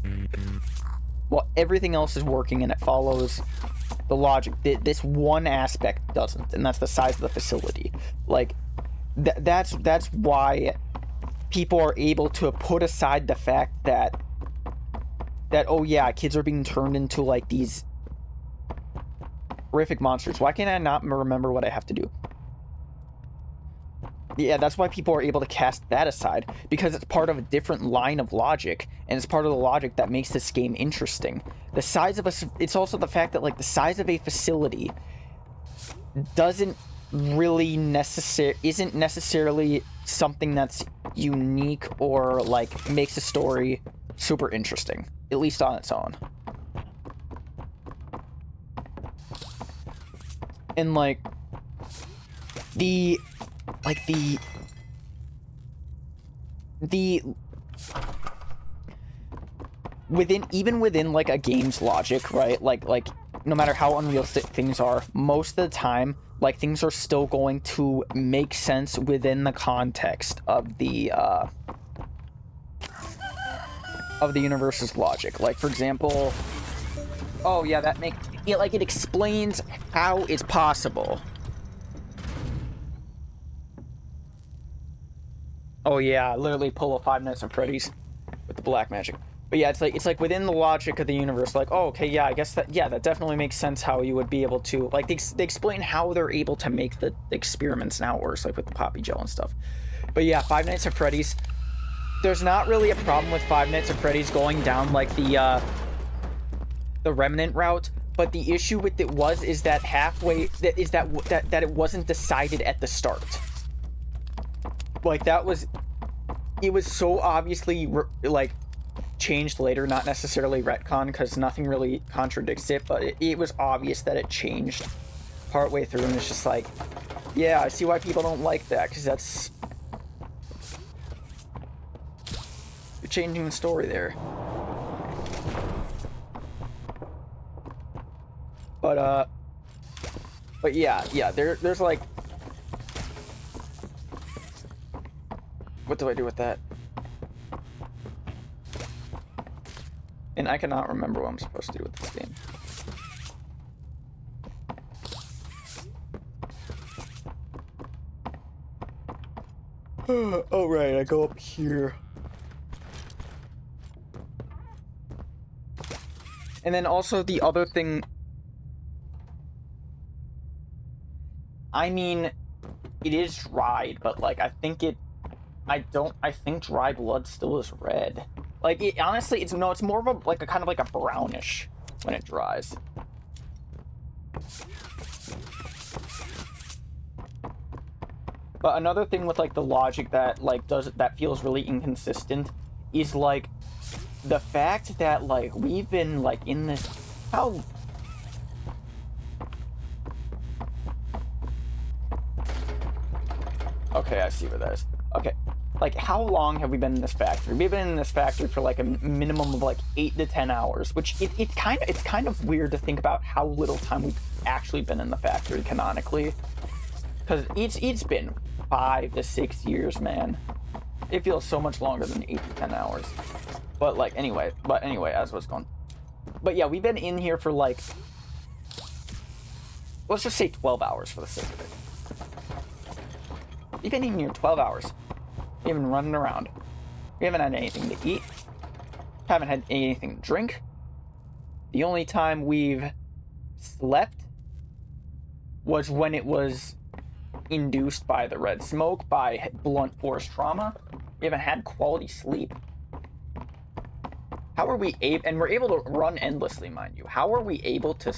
and it follows the logic, this one aspect doesn't, and that's the size of the facility. Like, that's why people are able to put aside the fact that oh yeah, kids are being turned into like these horrific monsters. Why can't I not remember what I have to do? Yeah, that's why people are able to cast that aside, because it's part of a different line of logic, and it's part of the logic that makes this game interesting. The size of it's also the fact that like the size of a facility doesn't really isn't necessarily something that's unique or like makes a story super interesting, at least on its own. And like the within like a game's logic, right? Like no matter how unrealistic things are, most of the time, like things are still going to make sense within the context of the universe's logic. Like for example, oh yeah, it explains how it's possible. Oh yeah, literally pull a Five Nights at Freddy's with the black magic. But yeah, it's like within the logic of the universe, like, oh, okay, yeah, I guess that definitely makes sense how you would be able to, like, they explain how they're able to make the experiments and how it works, like with the poppy gel and stuff. But yeah, Five Nights at Freddy's, there's not really a problem with Five Nights at Freddy's going down like the Remnant route, but the issue with it is that halfway, that it wasn't decided at the start. Like it was so obviously like changed later, not necessarily retcon, because nothing really contradicts it, but it was obvious that it changed partway through, and it's just like, yeah, I see why people don't like that, because that's, you're changing the story there. But yeah, there's like, what do I do with that? And I cannot remember what I'm supposed to do with this game. Oh right, I go up here. And then also the other thing, I mean, it is dried, but like I think dry blood still is red. Like, honestly, it's more of a kind of like a brownish when it dries. But another thing with like the logic that that feels really inconsistent is like the fact that like we've been like in this, how okay, I see where that is. Okay. Like, how long have we been in this factory? We've been in this factory for like a minimum of like 8 to 10 hours, which it's kind of weird to think about how little time we've actually been in the factory canonically, because it's been 5 to 6 years, man. It feels so much longer than 8 to 10 hours. But anyway, as what's going. But yeah, we've been in here for like, let's just say 12 hours for the sake of it. We've been in here 12 hours. We haven't been running around. We haven't had anything to eat. Haven't had anything to drink. The only time we've slept was when it was induced by the red smoke, by blunt force trauma. We haven't had quality sleep. How are we able, and we're able to run endlessly, mind you. How are we able to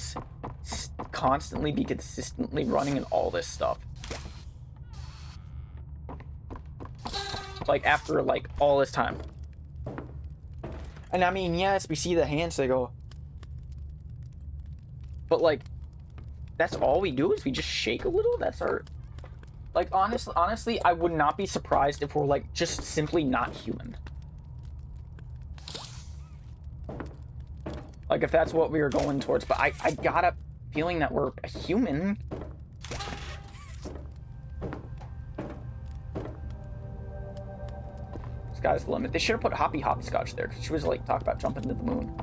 constantly be consistently running in all this stuff? Like, after, like, all this time. And I mean, yes, we see the hands, they go, But like, that's all we do is we just shake a little? That's our... Like, honestly, I would not be surprised if we're, like, just simply not human. Like, if that's what we were going towards. But I got a feeling that we're a human. Sky's the limit. They should have put Hoppy Hopscotch there, because she was, like, talking about jumping to the moon.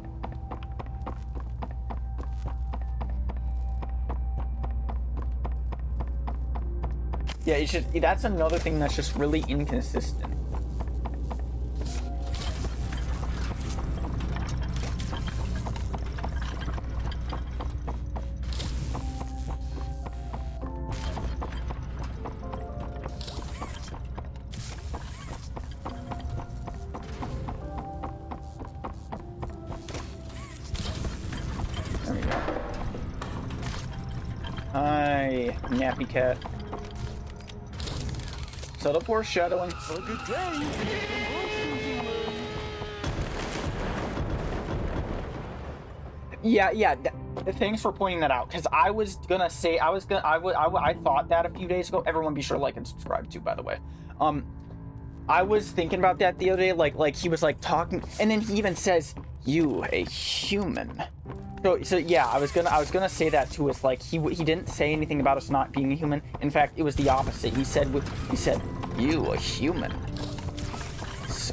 Yeah, it's just, that's another thing that's just really inconsistent. There we go. Hi, nappy cat. Subtle foreshadowing. Yeah. Thanks for pointing that out, because I was gonna say, I thought that a few days ago. Everyone be sure to like and subscribe too, by the way. I was thinking about that the other day, like he was like talking, and then he even says, "You a human." So yeah, I was gonna say that too. It's like he didn't say anything about us not being a human. In fact, it was the opposite. He said, "You a human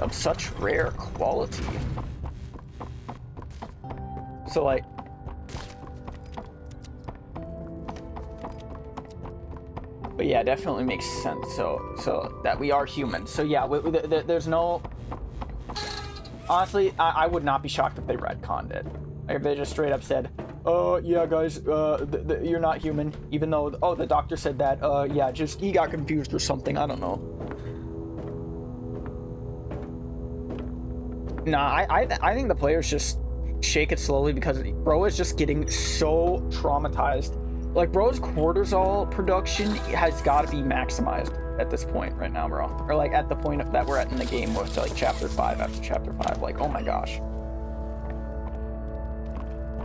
of such rare quality." So like, but yeah, definitely makes sense. So that we are human. So yeah, there's no. Honestly, I would not be shocked if they retconned it. Like if they just straight up said, "Oh yeah, guys, you're not human," even though the doctor said that. Yeah, just he got confused or something. I don't know. Nah, I think the players just shake it slowly because bro is just getting so traumatized. Like bro's cortisol production has got to be maximized at this point right now, bro. Or like at the point that we're at in the game with like chapter 5 after chapter 5. Like, oh my gosh.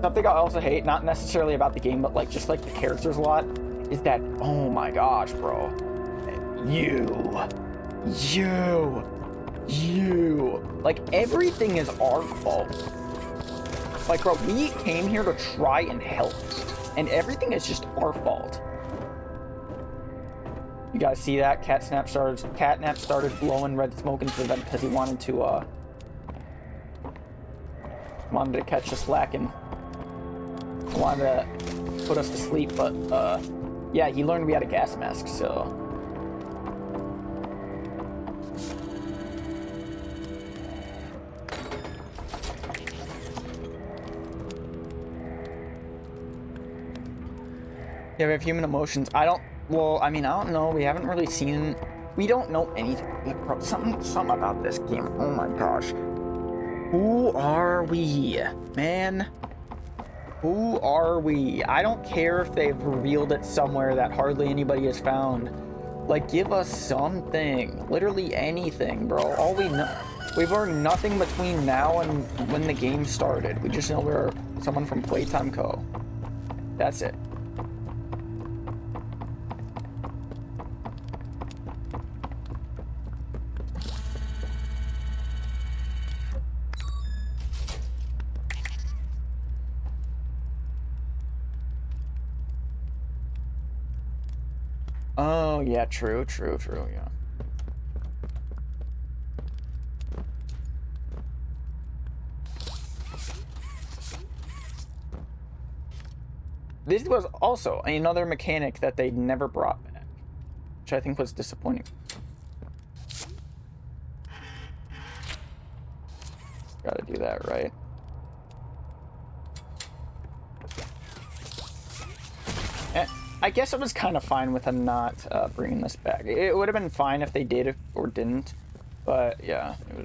Something I also hate, not necessarily about the game, but like just like the characters a lot, is that, oh my gosh, bro. You. Like everything is our fault. Like, bro, we came here to try and help, and everything is just our fault. You guys see that? Catnap started blowing red smoke into the vent because he wanted to catch us slacking. Wanted to put us to sleep, but yeah, he learned we had a gas mask, so. Yeah, we have human emotions. Well, I mean, I don't know. We haven't really seen... We don't know anything. Something about this game. Oh my gosh. Who are we, man? Who are we? I don't care if they've revealed it somewhere that hardly anybody has found. Like, give us something. Literally anything, bro. All we know... We've learned nothing between now and when the game started. We just know we're someone from Playtime Co. That's it. Oh, yeah, true, yeah. This was also another mechanic that they never brought back, which I think was disappointing. Gotta do that, right? I guess it was kind of fine with them not bringing this back. It would have been fine if they did or didn't, but yeah, it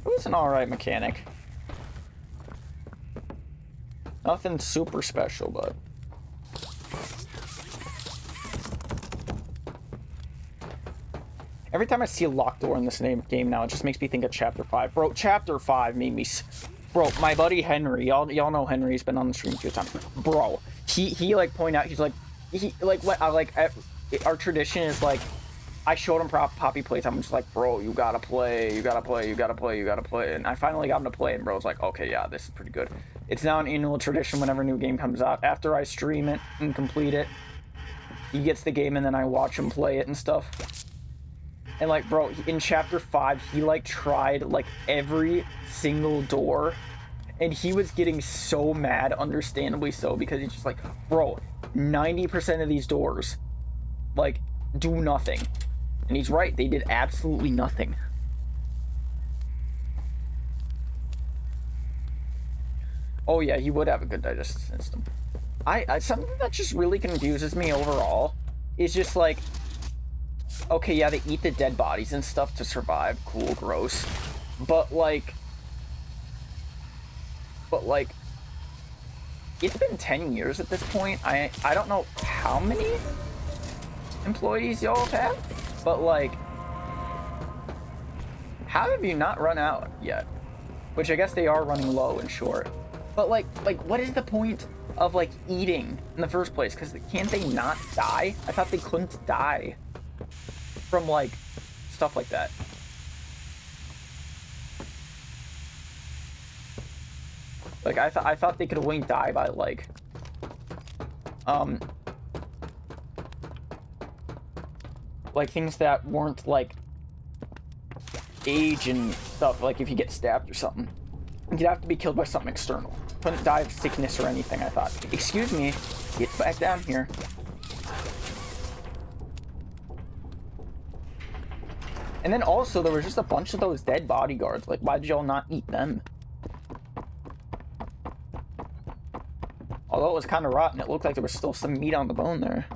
was an alright mechanic. Nothing super special, but... Every time I see a locked door in this game now, it just makes me think of Chapter 5. Bro, Chapter 5 made me... Bro, my buddy Henry, y'all know Henry's been on the stream a few times. Bro, he like point out, he's like, what I like, our tradition is like, I showed him Poppy Playtime. I'm just like, bro, you gotta play, you gotta play, you gotta play, you gotta play. And I finally got him to play, and bro's like, okay, yeah, this is pretty good. It's now an annual tradition whenever a new game comes out. After I stream it and complete it, he gets the game, and then I watch him play it and stuff. And like, bro, in chapter 5, he like tried like every single door, and he was getting so mad, understandably so, because he's just like, bro, 90% of these doors, like, do nothing. And he's right, they did absolutely nothing. Oh yeah, he would have a good digestive system. Something that just really confuses me overall is just like, okay, yeah, they eat the dead bodies and stuff to survive. Cool, gross. But like, it's been 10 years at this point. I don't know how many employees y'all have, but like, how have you not run out yet? Which I guess they are running low and short. But like what is the point of like eating in the first place? Because can't they not die? I thought they couldn't die from like stuff like that. Like I thought they could only die by like things that weren't like age and stuff. Like if you get stabbed or something, you'd have to be killed by something external. Couldn't die of sickness or anything, I thought. Excuse me, get back down here. And then also there was just a bunch of those dead bodyguards. Like, why did y'all not eat them? Although it was kind of rotten, it looked like there was still some meat on the bone there.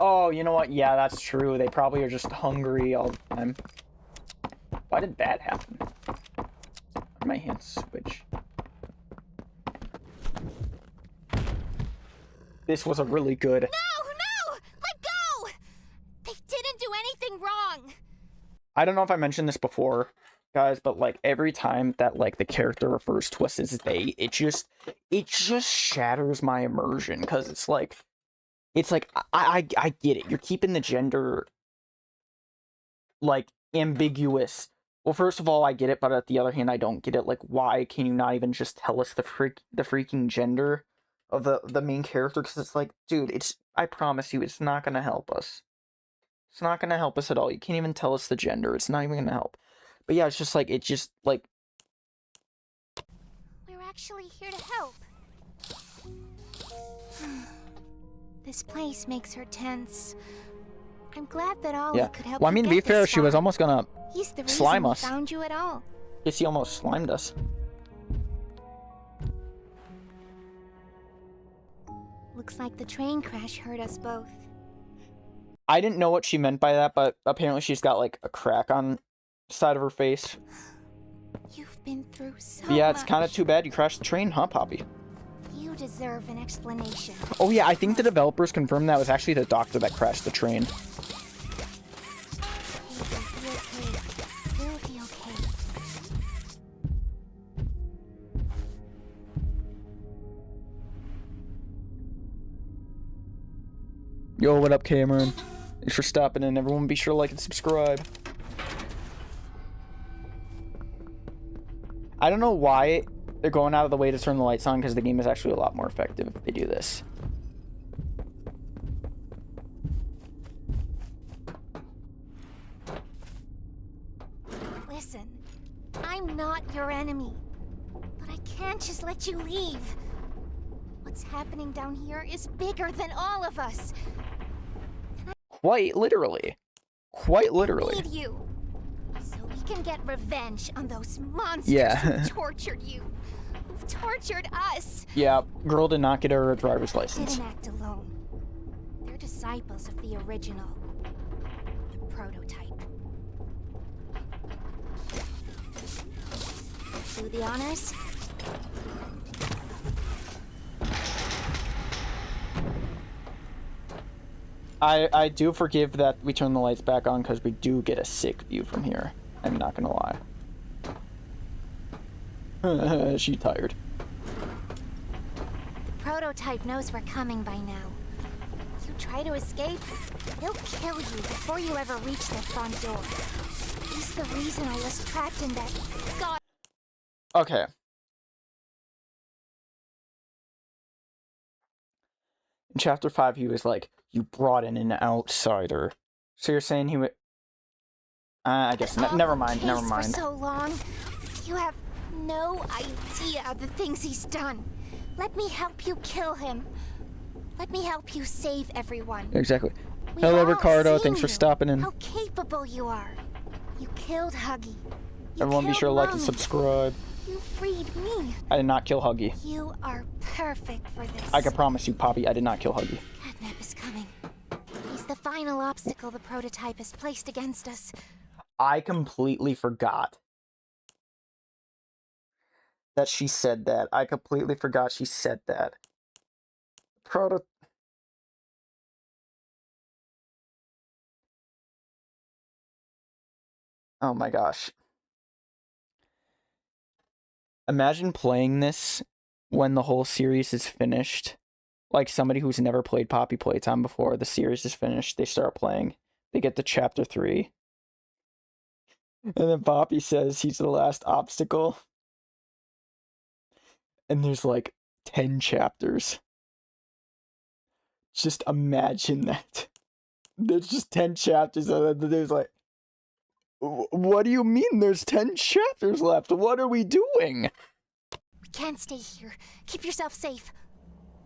Oh, you know what? Yeah, that's true. They probably are just hungry all the time. Why did that happen? Why did my hands switch? This was a really good... No! Let go! They didn't do anything wrong! I don't know if I mentioned this before, guys, but like every time that like the character refers to us as they, it just shatters my immersion, because it's like I get it. You're keeping the gender like ambiguous. Well, first of all, I get it, but at the other hand, I don't get it. Like, why can you not even just tell us the freaking gender of the main character? Because it's like, dude, I promise you, it's not gonna help us. It's not gonna help us at all. You can't even tell us the gender. It's not even gonna help. But yeah, it's just like We're actually here to help. This place makes her tense. I'm glad that Ollie could help. Well, I mean, to be fair, she was almost gonna He's the slime reason us. we found you at all. Yes, he almost slimed us. Looks like the train crash hurt us both. I didn't know what she meant by that, but apparently she's got like a crack on the side of her face. You've been through so But yeah, it's much. kind of too bad you crashed the train, huh, Poppy? You deserve an explanation. Oh yeah, I think the developers confirmed that was actually the doctor that crashed the train. We'll be okay. Yo, what up, Cameron? Thanks for stopping in. Everyone be sure to like and subscribe. I don't know why they're going out of the way to turn the lights on, because the game is actually a lot more effective if they do this. Listen, I'm not your enemy, but I can't just let you leave. What's happening down here is bigger than all of us. Quite literally. Quite literally. I need you, so we can get revenge on those monsters Yeah. who tortured you, who've tortured us. Yeah, girl did not get her driver's license. Didn't act alone. They're disciples of the original, the prototype. Do the honors. I do forgive that we turn the lights back on because we do get a sick view from here. I'm not gonna lie. She tired. The prototype knows we're coming by now. If you try to escape, he'll kill you before you ever reach the front door. He's the reason I was trapped in that god. Okay. In chapter 5, he was like, "You brought in an outsider." So you're saying he would? I guess never mind. Never mind. For so long, you have no idea the things he's done. Let me help you kill him. Let me help you save everyone. Exactly. We've Hello, all Ricardo. seen Thanks for you, stopping in. How capable you are. You killed Huggy. You Everyone, be killed sure to like and Mommy. subscribe. You freed me. I did not kill Huggy. You are perfect for this. I can promise you, Poppy, I did not kill Huggy. Catnap is coming. He's the final obstacle the prototype has placed against us. I completely forgot that she said that. I completely forgot she said that. Oh my gosh. Imagine playing this when the whole series is finished. Like somebody who's never played Poppy Playtime before, the series is finished, they start playing. They get to chapter 3. And then Poppy says he's the last obstacle. And there's like 10 chapters. Just imagine that. There's just 10 chapters and then there's like, what do you mean there's 10 chapters left? What are we doing? We can't stay here. Keep yourself safe.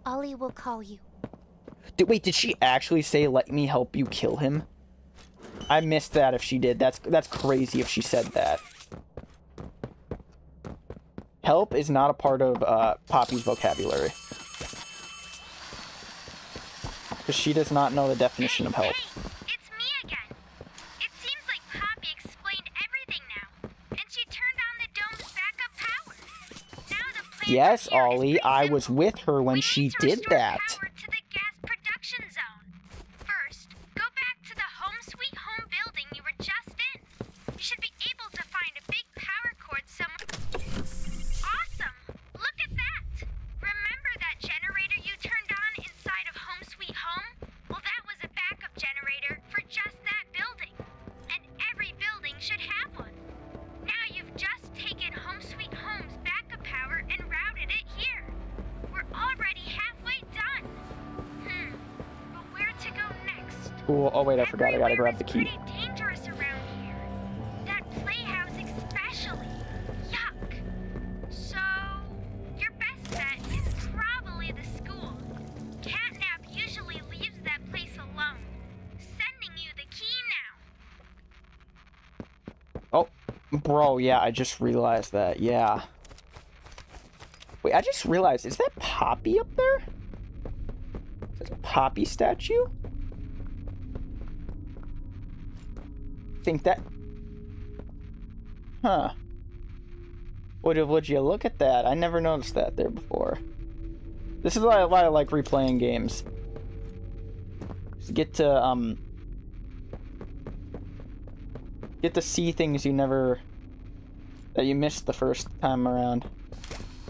Ollie will call you. Wait, did she actually say, let me help you kill him? I missed that if she did. That's crazy if she said that. Help is not a part of Poppy's vocabulary. Because she does not know the definition of help. Hey, it's me again. It seems like Poppy explained everything now, and she turned on the dome's backup power. Now the plan Yes, from here is Ollie, pretty I simple. was with her when We she need to did restore that. Power to the gas production zone. First, go back to the Home Sweet Home building you were just in. You should be able to find a big power cord somewhere. Awesome! Look at that! Remember that generator you turned on inside of Home Sweet Home? Well, that was a backup generator for just that building. And every building should have one. Now you've just taken Home Sweet Home's backup power and routed it here. We're already halfway done. But where to go next? Ooh, oh wait, I forgot. I gotta grab the key. Pretty dangerous around here. That playhouse especially. Yuck. So, your best bet is probably the school. Catnap usually leaves that place alone. Sending you the key now. Oh, bro, yeah, I just realized that. Yeah. Wait, I just realized, is that Poppy up there? Is that a Poppy statue? Think that... Huh. Would you look at that? I never noticed that there before. This is why I like replaying games. Just get to see things that you missed the first time around.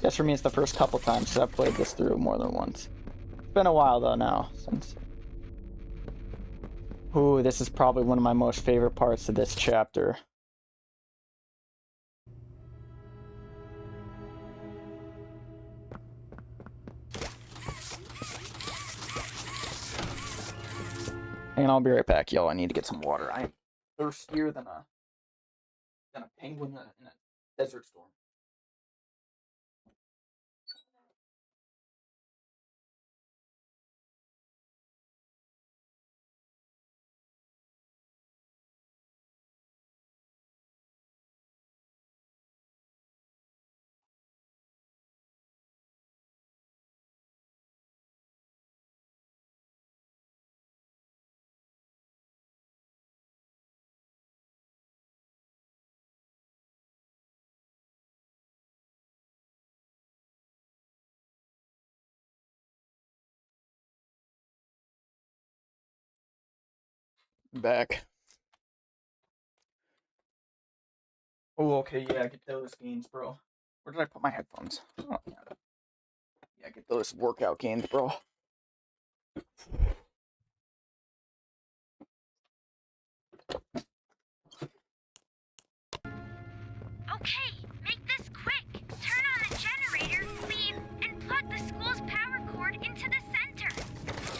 Guess for me it's the first couple times, because I've played this through more than once. It's been a while though now since. Ooh, this is probably one of my most favorite parts of this chapter. And I'll be right back, yo. I need to get some water. I'm thirstier than a penguin in a desert storm. Back. Oh, okay, yeah, get those gains, bro. Where did I put my headphones? Oh, yeah. Yeah, get those workout gains, bro. Okay, make this quick. Turn on the generator, leave, and plug the school's power cord into the center.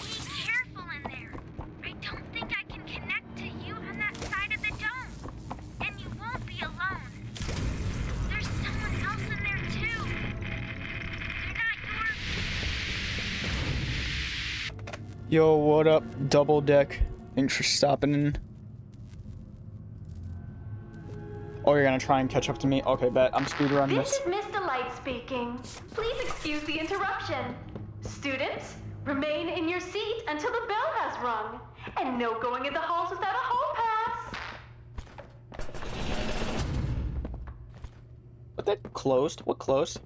Be careful in there. I don't think I can connect to you on that side of the dome. And you won't be alone. There's someone else in there too. They're not yours. Yo, what up, Double Deck? Thanks for stopping in. Oh, you're gonna try and catch up to me? Okay, bet. I'm speedrunning This this. is Miss Delight speaking. Please excuse the interruption. Students, remain in your seat until the bell has rung. And no going in the halls without a hall pass. What, that closed? What closed?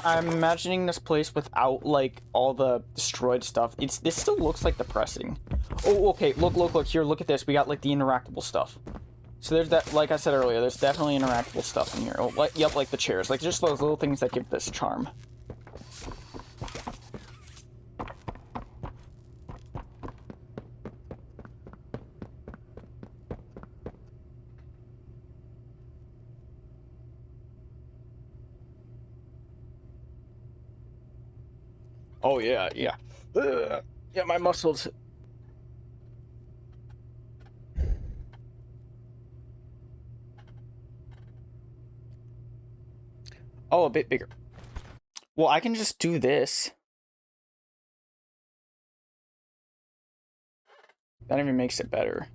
I'm imagining this place without, like, all the destroyed stuff. This still looks, like, depressing. Oh, okay, look, here, look at this. We got, like, the interactable stuff. So there's that, like I said earlier, there's definitely interactable stuff in here. Oh, yep, like the chairs. Like, just those little things that give this charm. Oh, yeah. Yeah, my muscles. Oh, a bit bigger. Well, I can just do this. That even makes it better.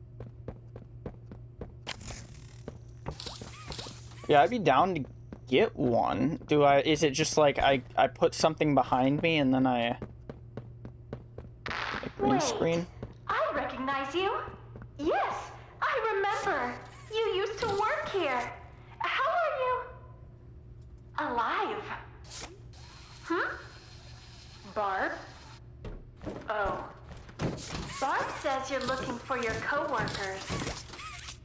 Yeah, I'd be down to get one. Is it just like I put something behind me and then I green screen? I recognize you. Yes, I remember. You used to work here. How are you? Alive. Barb? Oh. Barb says you're looking for your coworkers.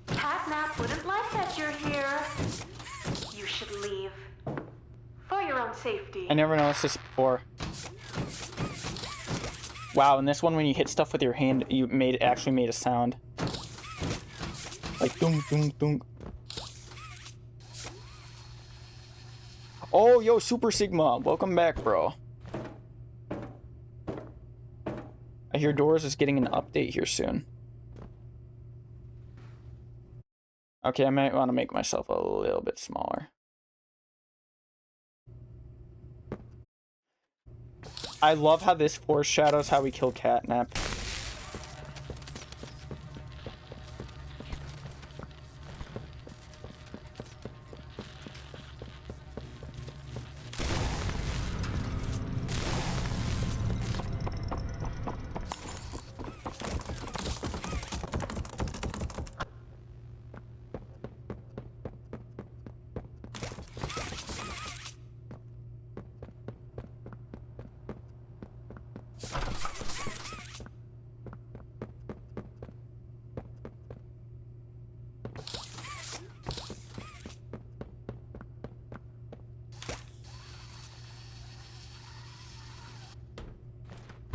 Catnap wouldn't like that you're here. You should leave. For your own safety. I never noticed this before. Wow, and this one, when you hit stuff with your hand, you actually made a sound. Like dunk dunk dunk. Oh, yo, Super Sigma, welcome back, bro. I hear Doors is getting an update here soon. Okay, I might want to make myself a little bit smaller. I love how this foreshadows how we kill Catnap.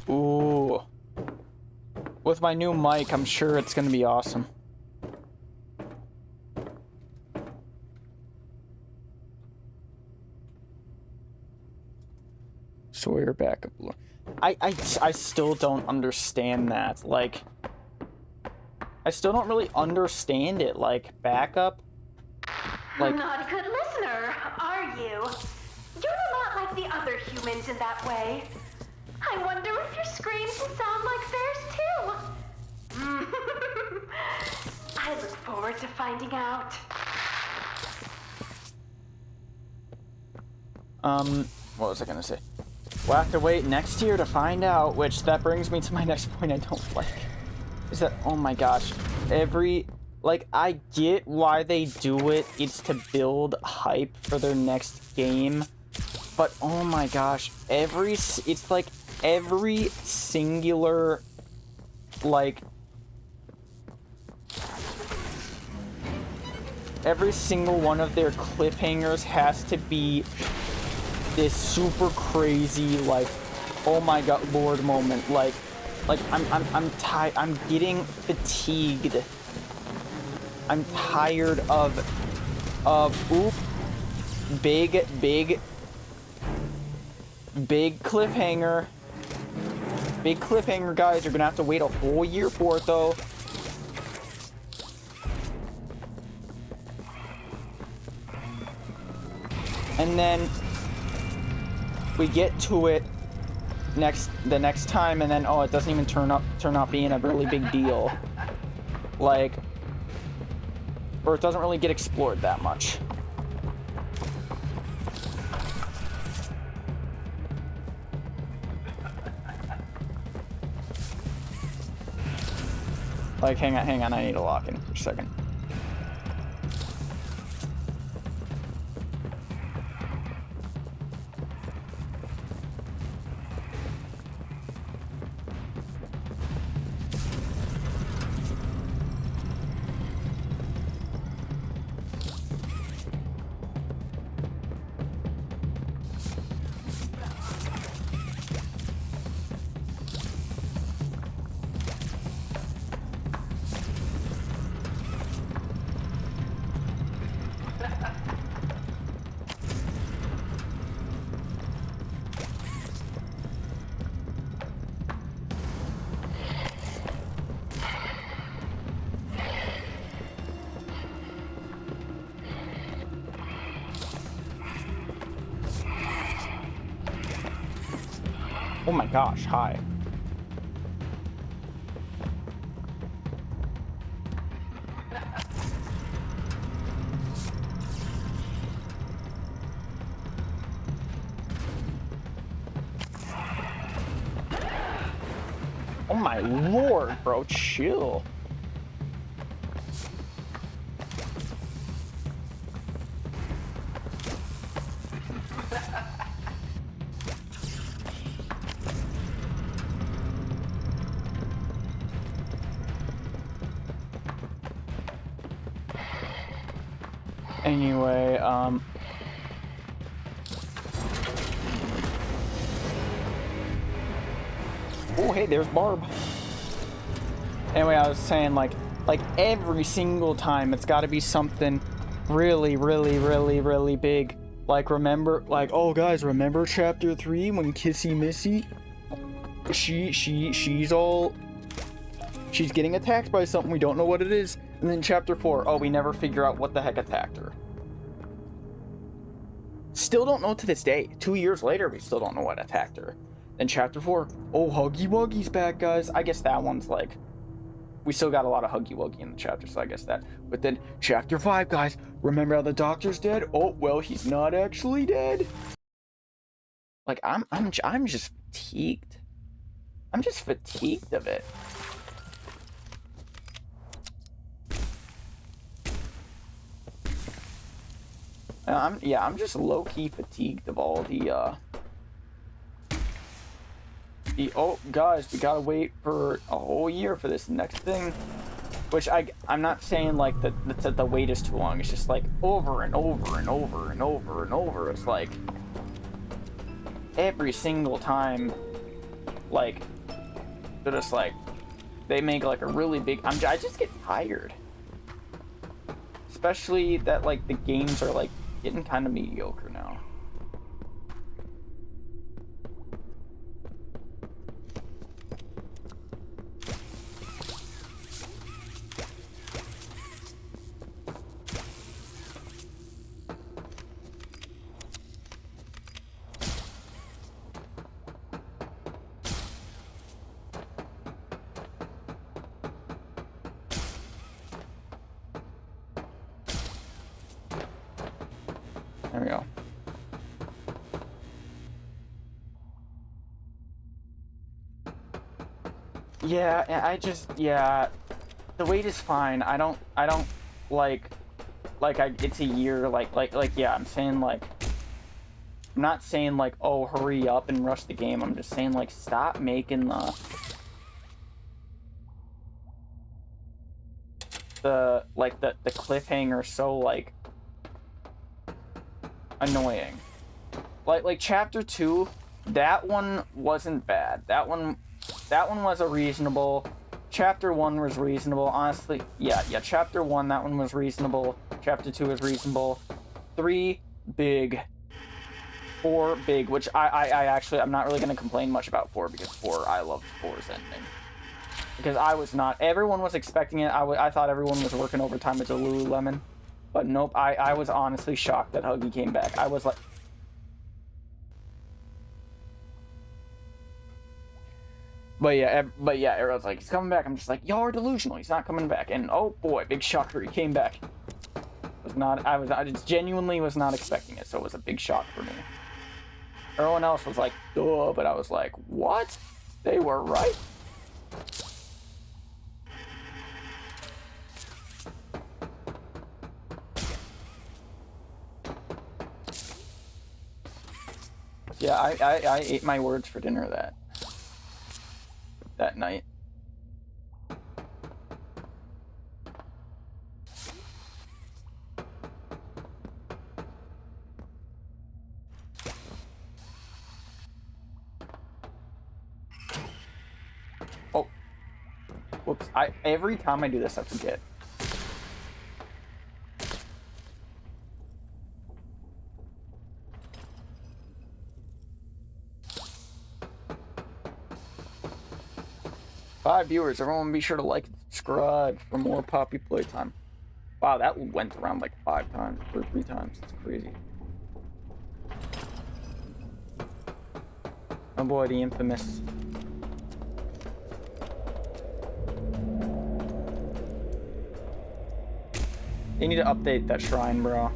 Ooh. With my new mic, I'm sure it's gonna be awesome. Sawyer backup. I still don't understand that. Like, I still don't really understand it. Like, backup. Like, Not a good listener, are you? You're a lot like the other humans in that way. I wonder if your screams will sound like theirs too. I look forward to finding out. what was I gonna say? We'll have to wait next year to find out, which that brings me to my next point I don't like. Is that, oh my gosh, like, I get why they do it. It's to build hype for their next game. But, oh my gosh, it's like every singular, like, every single one of their cliffhangers has to be this super crazy, like, oh my god, Lord moment. Like I'm tired. I'm getting fatigued. I'm tired of oop, big cliffhanger. Big cliffhanger, guys. You're gonna have to wait a whole year for it, though. And then we get to it the next time, and then oh, it doesn't even turn out being a really big deal. Like, or it doesn't really get explored that much. Like, hang on, I need to lock in for a second. Oh my gosh, hi. Oh my lord, bro, chill. Anyway, oh, hey, there's Barb. Anyway, I was saying, like every single time, it's got to be something really, really, really, really big. Like, remember, like, oh, guys, remember Chapter 3 when Kissy Missy? She's getting attacked by something, we don't know what it is. And then Chapter 4, oh, we never figure out what the heck attacked her. Still don't know to this day. 2 years later, we still don't know what attacked her. Then Chapter 4, oh, Huggy Wuggy's back, guys. I guess that one's like, we still got a lot of Huggy Wuggy in the chapter, so I guess that. But then Chapter 5, guys, remember how the doctor's dead? Oh, well, he's not actually dead. Like, I'm just fatigued. I'm just fatigued of it. I'm just low-key fatigued of all oh, guys, we gotta wait for a whole year for this next thing. Which I'm not saying like that the wait is too long. It's just like over and over and over and over and over. It's like every single time, like they're just like they make like a really big. I just get tired, especially that like the games are like getting kind of mediocre now. There we go. Yeah, The wait is fine. I don't like it's a year, yeah, I'm saying, like, I'm not saying, like, oh, hurry up and rush the game. I'm just saying, like, stop making the cliffhanger so, like, annoying. Like chapter 2, that one wasn't bad. That one was a reasonable. Chapter 1 was reasonable. Honestly, yeah, chapter 1, that one was reasonable. Chapter 2 was reasonable. 3, big. 4, big, which I actually, I'm not really going to complain much about 4, because 4, I loved 4's ending. Because I was not, everyone was expecting it. I thought everyone was working overtime at the Lululemon. But nope, I was honestly shocked that Huggy came back. I was like... But yeah, everyone's like, he's coming back. I'm just like, y'all are delusional. He's not coming back. And oh boy, big shocker, he came back. I just genuinely was not expecting it, so it was a big shock for me. Everyone else was like, duh, but I was like, what? They were right? Yeah, I ate my words for dinner that night. Oh. Whoops. Every time I do this, I forget. Five viewers. Everyone be sure to like and subscribe for more Poppy Playtime. Wow, that went around like 5 times or 3 times. It's crazy. Oh boy, the infamous. They need to update that shrine, bro.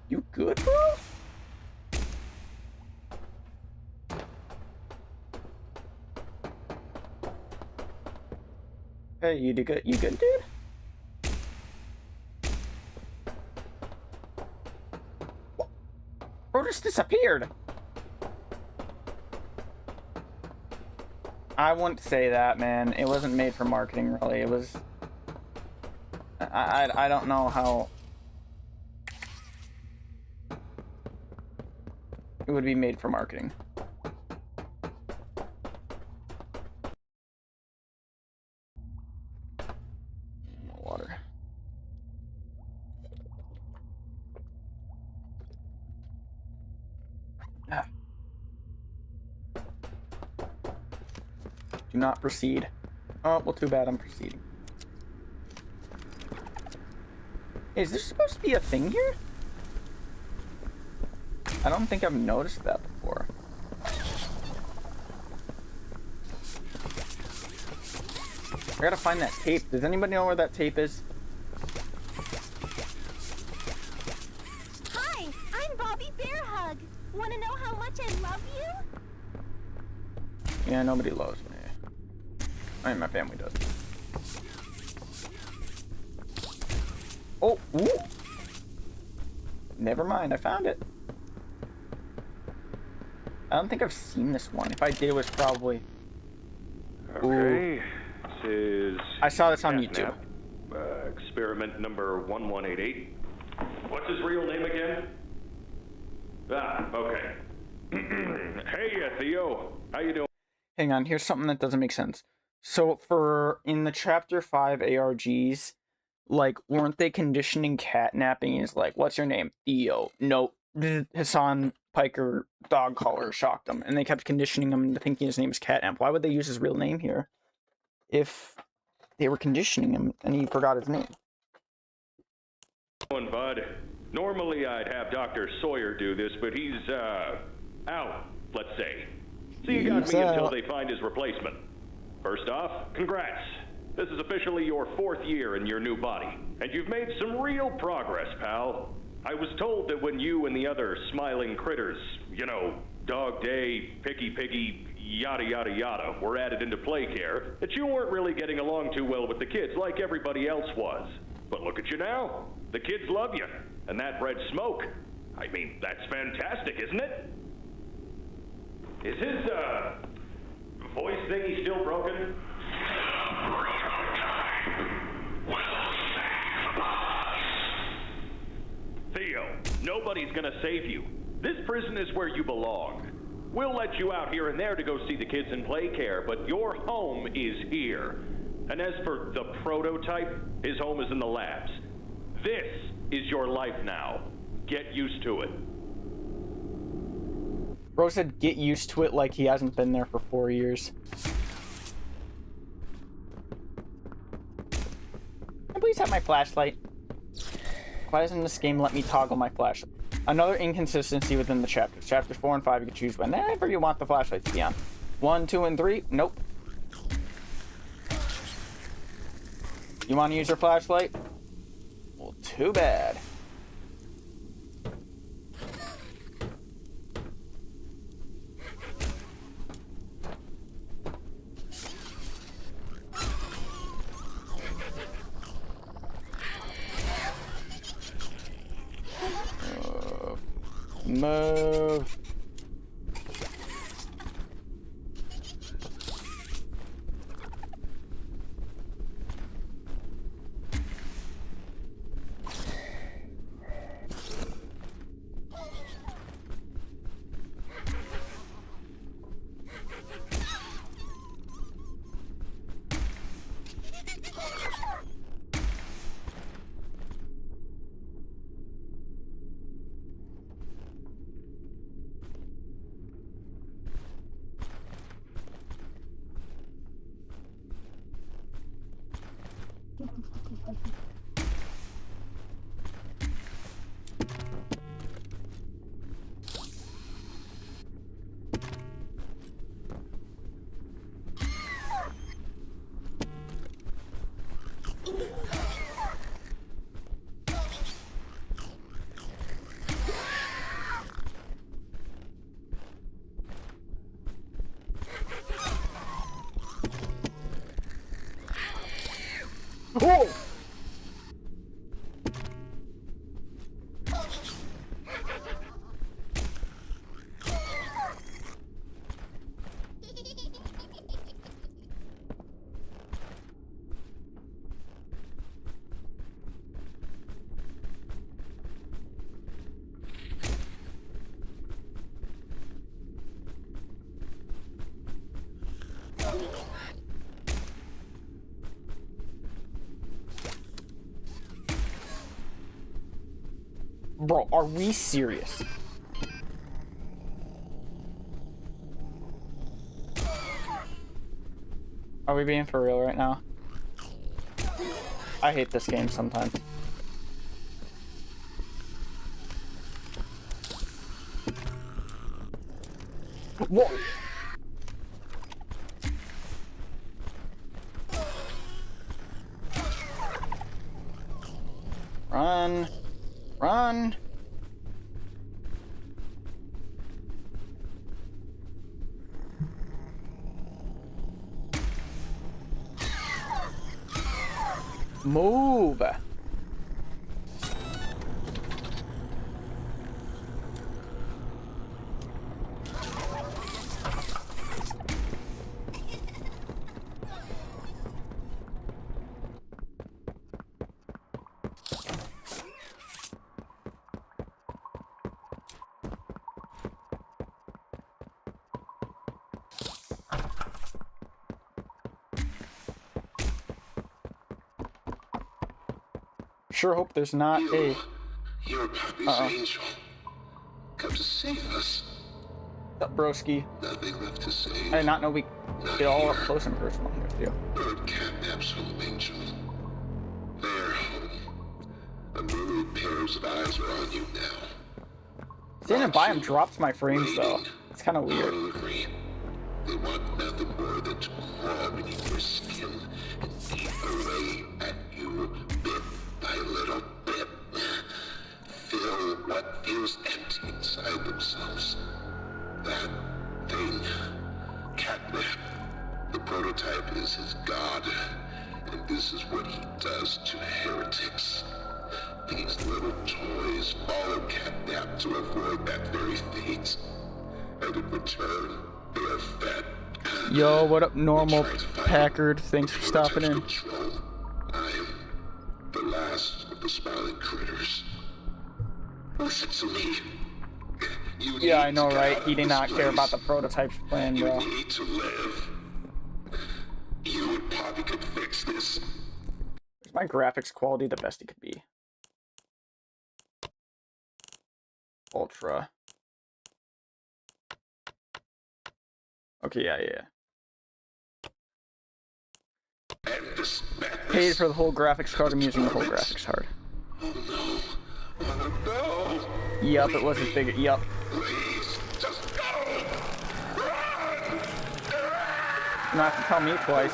You good, bro? Hey, you good? You good, dude? What? Bro just disappeared. I wouldn't say that, man. It wasn't made for marketing, really. It was... I don't know how... it would be made for marketing. More water. Ah. Do not proceed. Oh, well, too bad I'm proceeding. Is there supposed to be a thing here? I don't think I've noticed that before. I gotta find that tape. Does anybody know where that tape is? Hi, I'm Bobby Bearhug. Wanna know how much I love you? Yeah, nobody loves me. I mean, my family does. Oh, ooh! Never mind, I found it. I don't think I've seen this one. If I did, it was probably... Okay, this is... I saw this on YouTube. Experiment number 1188. What's his real name again? Ah, okay. Hey, Theo. How you doing? Hang on, here's something that doesn't make sense. So for in the chapter 5 ARGs, like weren't they conditioning catnapping? Is like, what's your name? Theo. No, Hassan Piker dog collar shocked him, and they kept conditioning him into thinking his name is Catnap. Why would they use his real name here if they were conditioning him and he forgot his name? Bud. Normally I'd have Dr. Sawyer do this, but he's, out, let's say. So you got me until they find his replacement. First off, congrats. This is officially your 4th year in your new body, and you've made some real progress, pal. I was told that when you and the other smiling critters, you know, Dog Day, Picky Piggy, yada yada yada, were added into play care, that you weren't really getting along too well with the kids like everybody else was. But look at you now. The kids love you, and that red smoke, I mean, that's fantastic, isn't it? Is his, voice thingy still broken? Theo, nobody's gonna save you. This prison is where you belong. We'll let you out here and there to go see the kids in play care, but your home is here. And as for the prototype, his home is in the labs. This is your life now. Get used to it. Bro said get used to it like he hasn't been there for 4 years. Can I please have my flashlight? Why doesn't this game let me toggle my flashlight? Another inconsistency within the chapters. Chapters 4 and 5, you can choose whenever you want the flashlight to be on. 1, 2, and 3, nope. You want to use your flashlight? Well, too bad. Move. Oh! Bro, are we serious? Are we being for real right now? I hate this game sometimes. Whoa! Run! Run! Move! sure hope there's not a... You're Pappy's angel. Come to save us. Up, broski. Nothing left to say. I did not know we get all up close and personal with you. Bird catnaps home angel. Their home. A myriad pairs of eyes are on you now. Standing by him drops my frames though. It's kind of weird. Hungry. They want nothing more than to crawl beneath your skin and eat away at you bit by little bit. Fill what feels empty inside themselves. That thing, catnap. The prototype is his god, and this is what he does to heretics. These little toys follow catnap to avoid that very fate, and in return, they are fed. Yo, what up, normal Packard? Thanks for stopping in. I am the last of the smiling critters. Listen to me. Yeah, I know, right? He did not care about the prototype's plan, bro. You need to live. You and Poppy could fix this. Is my graphics quality the best it could be? Ultra. Okay, yeah. Paid for the whole graphics card. I'm using the whole graphics card. Oh no. Yup, it was as big. Yup. Please, just go. You don't have to tell me twice.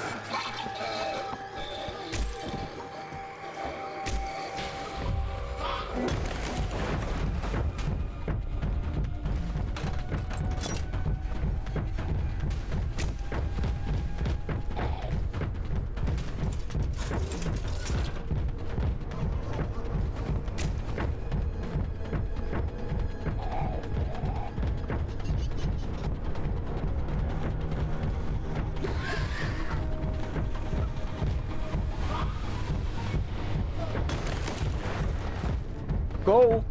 Go!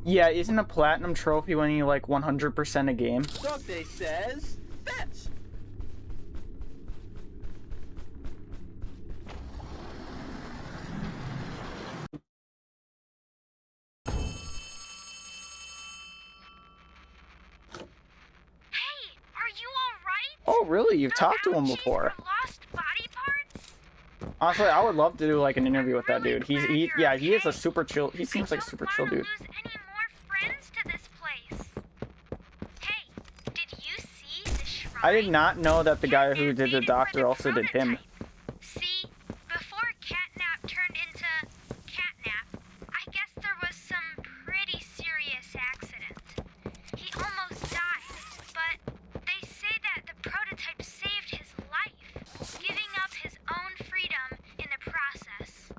Yeah, isn't a platinum trophy when you like 100% a game? Something says fetch. Oh, really? You've talked to him before. Honestly, I would love to do like an interview with that dude. He is a super chill. He seems like a super chill dude. I did not know that the guy who did the doctor also did him. See, before Catnap turned into Catnap, I guess there was some pretty serious accident. He almost died, but they say that the prototype saved his life, giving up his own freedom in the process.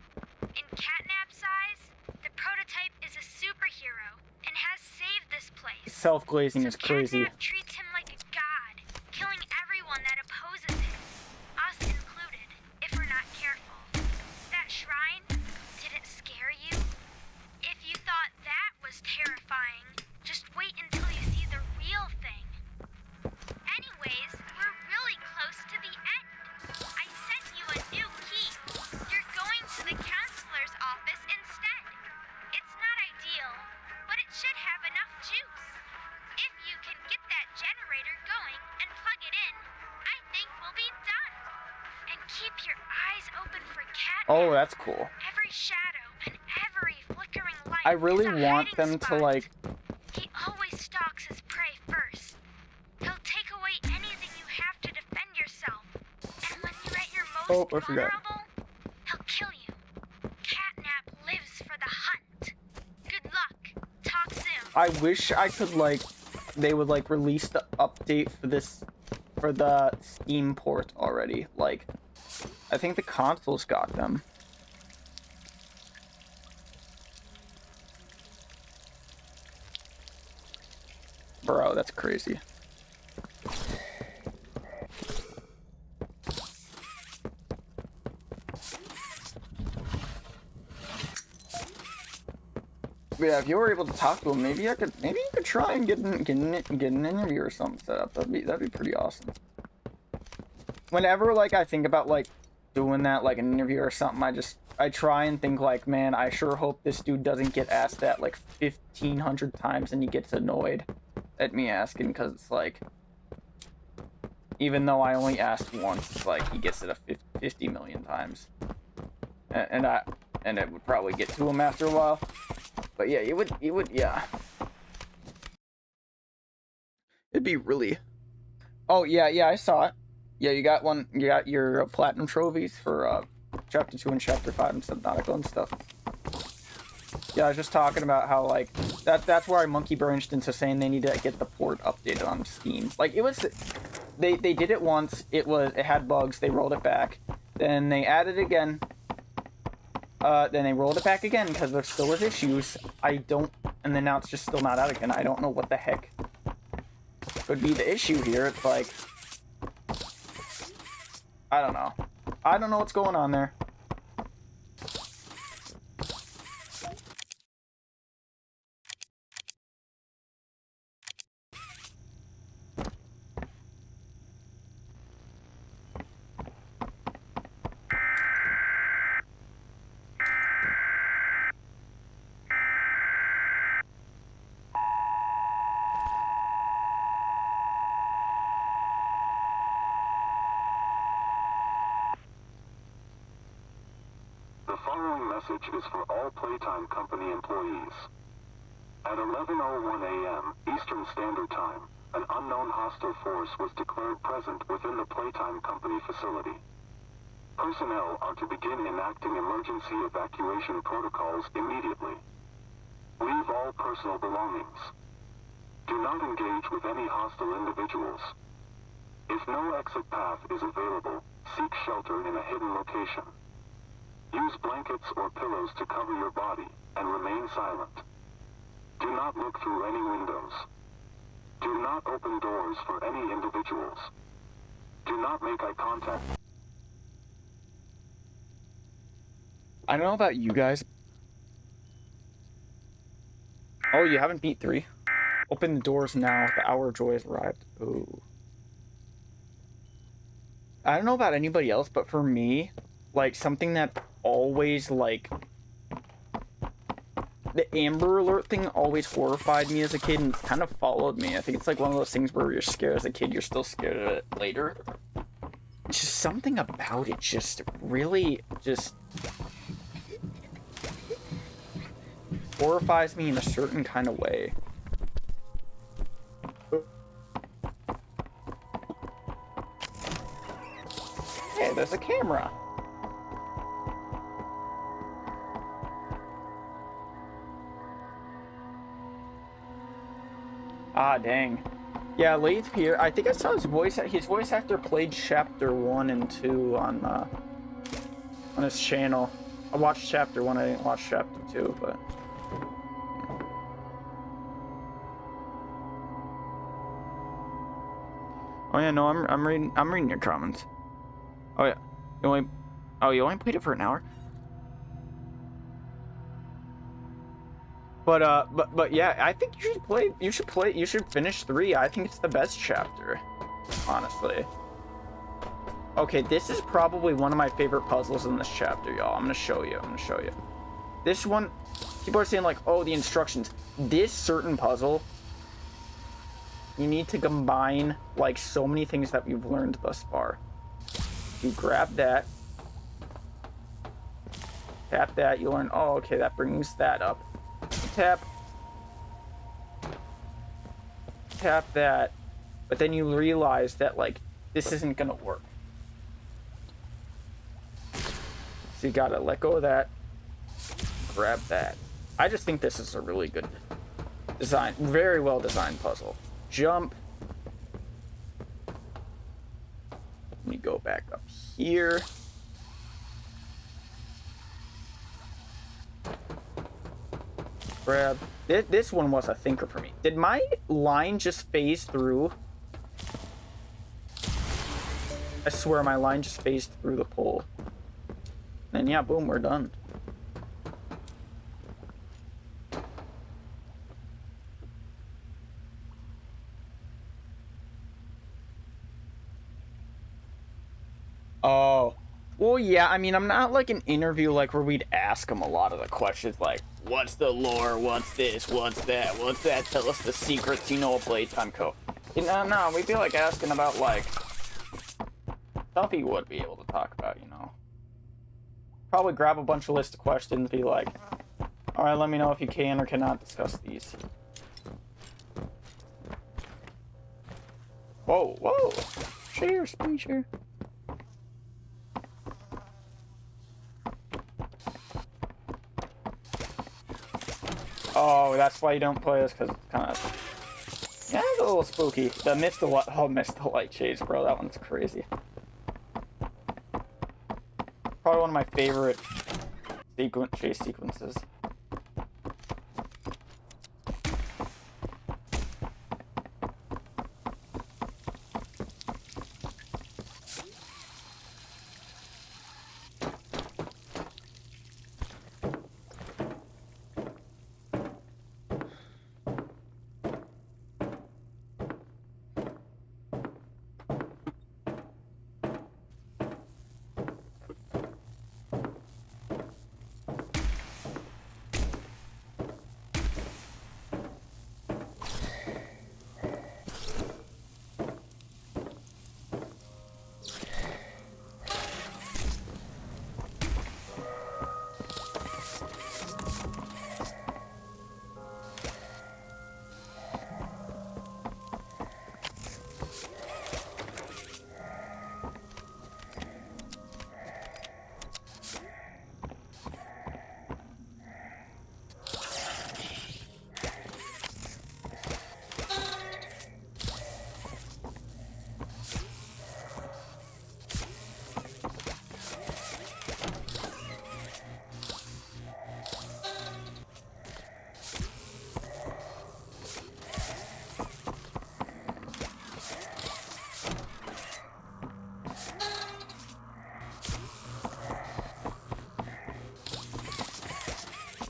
In Catnap's eyes, the prototype is a superhero and has saved this place. Self-glazing is crazy. Catnap treats him like a god, killing everyone that opposes him, us included, if we're not careful. That shrine, did it scare you? If you thought that was terrifying, just wait until you see the real thing. Anyways, we're really close to the end. I sent you a new key. You're going to the counselor's office instead. It's not ideal, but it should have enough juice. If you can get that generator going and plug it in, I think we'll be done. And keep your eyes open for Catnap. Oh, that's cool. Every shadow and every flickering light. I really is a want hiding them to spot. like. He always stalks his prey first. He'll take away anything you have to defend yourself. And when you're at your most Oh, I forgot. vulnerable, he'll kill you. Catnap lives for the hunt. Good luck. Talk soon. I wish I could like. They would like release the update for this, for the Steam port already. Like, I think the consoles got them. Bro, that's crazy. But yeah, if you were able to talk to him, maybe you could try and get an interview or something set up. That'd be pretty awesome. Whenever like I think about like doing that, like an interview or something, I try and think like, man, I sure hope this dude doesn't get asked that like 1,500 times and he gets annoyed at me asking, because it's like, even though I only asked once, it's like he gets it 50 million times, and it would probably get to him after a while. But yeah, it would, yeah. It'd be really... Oh, yeah, I saw it. Yeah, you got your platinum trophies for Chapter 2 and Chapter 5 and Subnautica and stuff. Yeah, I was just talking about how, like, that's where I monkey branched into saying they need to get the port updated on Steam. Like, it was... They did it once, it had bugs, they rolled it back. Then they added it again. Then they rolled it back again because there still was issues. And then now it's just still not out again. I don't know what the heck could be the issue here. It's like, I don't know. I don't know what's going on there. The following message is for all Playtime Company employees. At 11:01 a.m. Eastern Standard Time, an unknown hostile force was declared present within the Playtime Company facility. Personnel are to begin enacting emergency evacuation protocols immediately. Leave all personal belongings. Do not engage with any hostile individuals. If no exit path is available, seek shelter in a hidden location. Use blankets or pillows to cover your body, and remain silent. Do not look through any windows. Do not open doors for any individuals. Do not make eye contact. I don't know about you guys. Oh, you haven't beat 3? Open the doors now. The hour of joy has arrived. Ooh. I don't know about anybody else, but for me, like, something that always, like, the Amber Alert thing always horrified me as a kid and kind of followed me. I think it's like one of those things where you're scared as a kid, you're still scared of it later. It's just something about it just really just horrifies me in a certain kind of way. Hey, there's a camera. Ah, dang. Yeah, Lathe here. I think I saw his voice actor played Chapter 1 and 2 on his channel. I watched Chapter 1, I didn't watch Chapter 2, but... Oh yeah, no, I'm reading your comments. Oh yeah. You only played it for an hour? But yeah, I think you should finish 3. I think it's the best chapter, honestly. Okay, this is probably one of my favorite puzzles in this chapter, y'all. I'm gonna show you. This one, people are saying like, oh, the instructions. This certain puzzle, you need to combine like so many things that we've learned thus far. You grab that, tap that, you learn, oh, okay, that brings that up. Tap that, but then you realize that like this isn't gonna work, so you gotta let go of that, grab that. I just think this is a really good design, very well designed puzzle. Jump, let me go back up here. Grab. This one was a thinker for me. Did my line just phase through? I swear my line just phased through the pole. And yeah, boom, we're done. Oh. Well, yeah, I mean, I'm not like an interview like where we'd ask them a lot of the questions like, what's the lore, what's this, what's that, tell us the secrets you know of Playtime Co. No, we'd be like asking about like stuff he would be able to talk about, you know. Probably grab a bunch of list of questions, be like, alright, let me know if you can or cannot discuss these. Whoa, whoa! Share, screen share. Oh, that's why you don't play this, because it's kind of... Yeah, it's a little spooky. The Mist the Light... Oh, Mist the Light Shades, bro. That one's crazy. Probably one of my favorite chase sequences.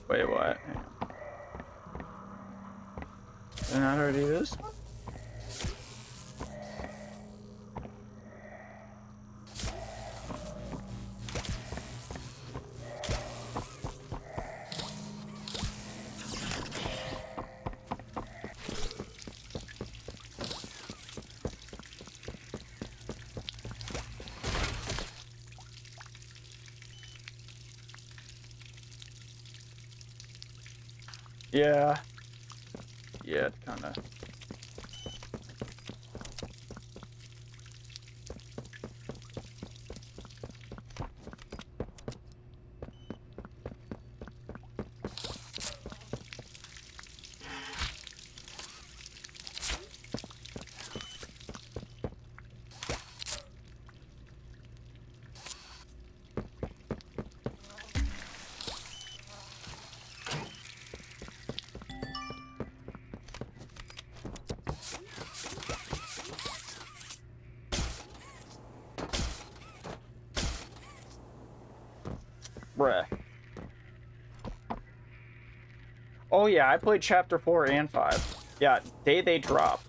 Wait, what? Didn't I already do this one? Yeah. Yeah, it's kinda... Bruh. Oh yeah, I played chapter 4 and 5. Yeah, they drop.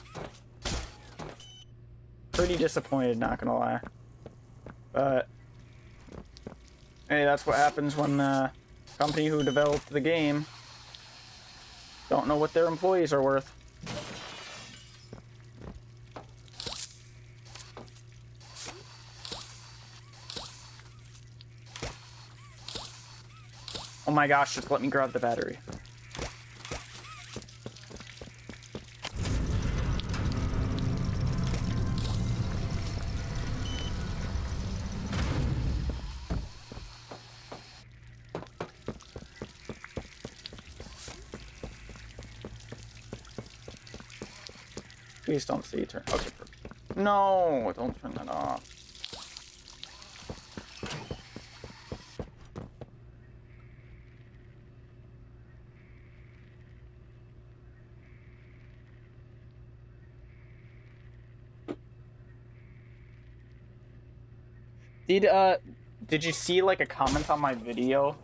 Pretty disappointed, not gonna lie. But hey, that's what happens when the company who developed the game don't know what their employees are worth. Oh my gosh, just let me grab the battery. Please don't see turn. Okay, perfect. No, don't turn that off. Did you see like a comment on my video?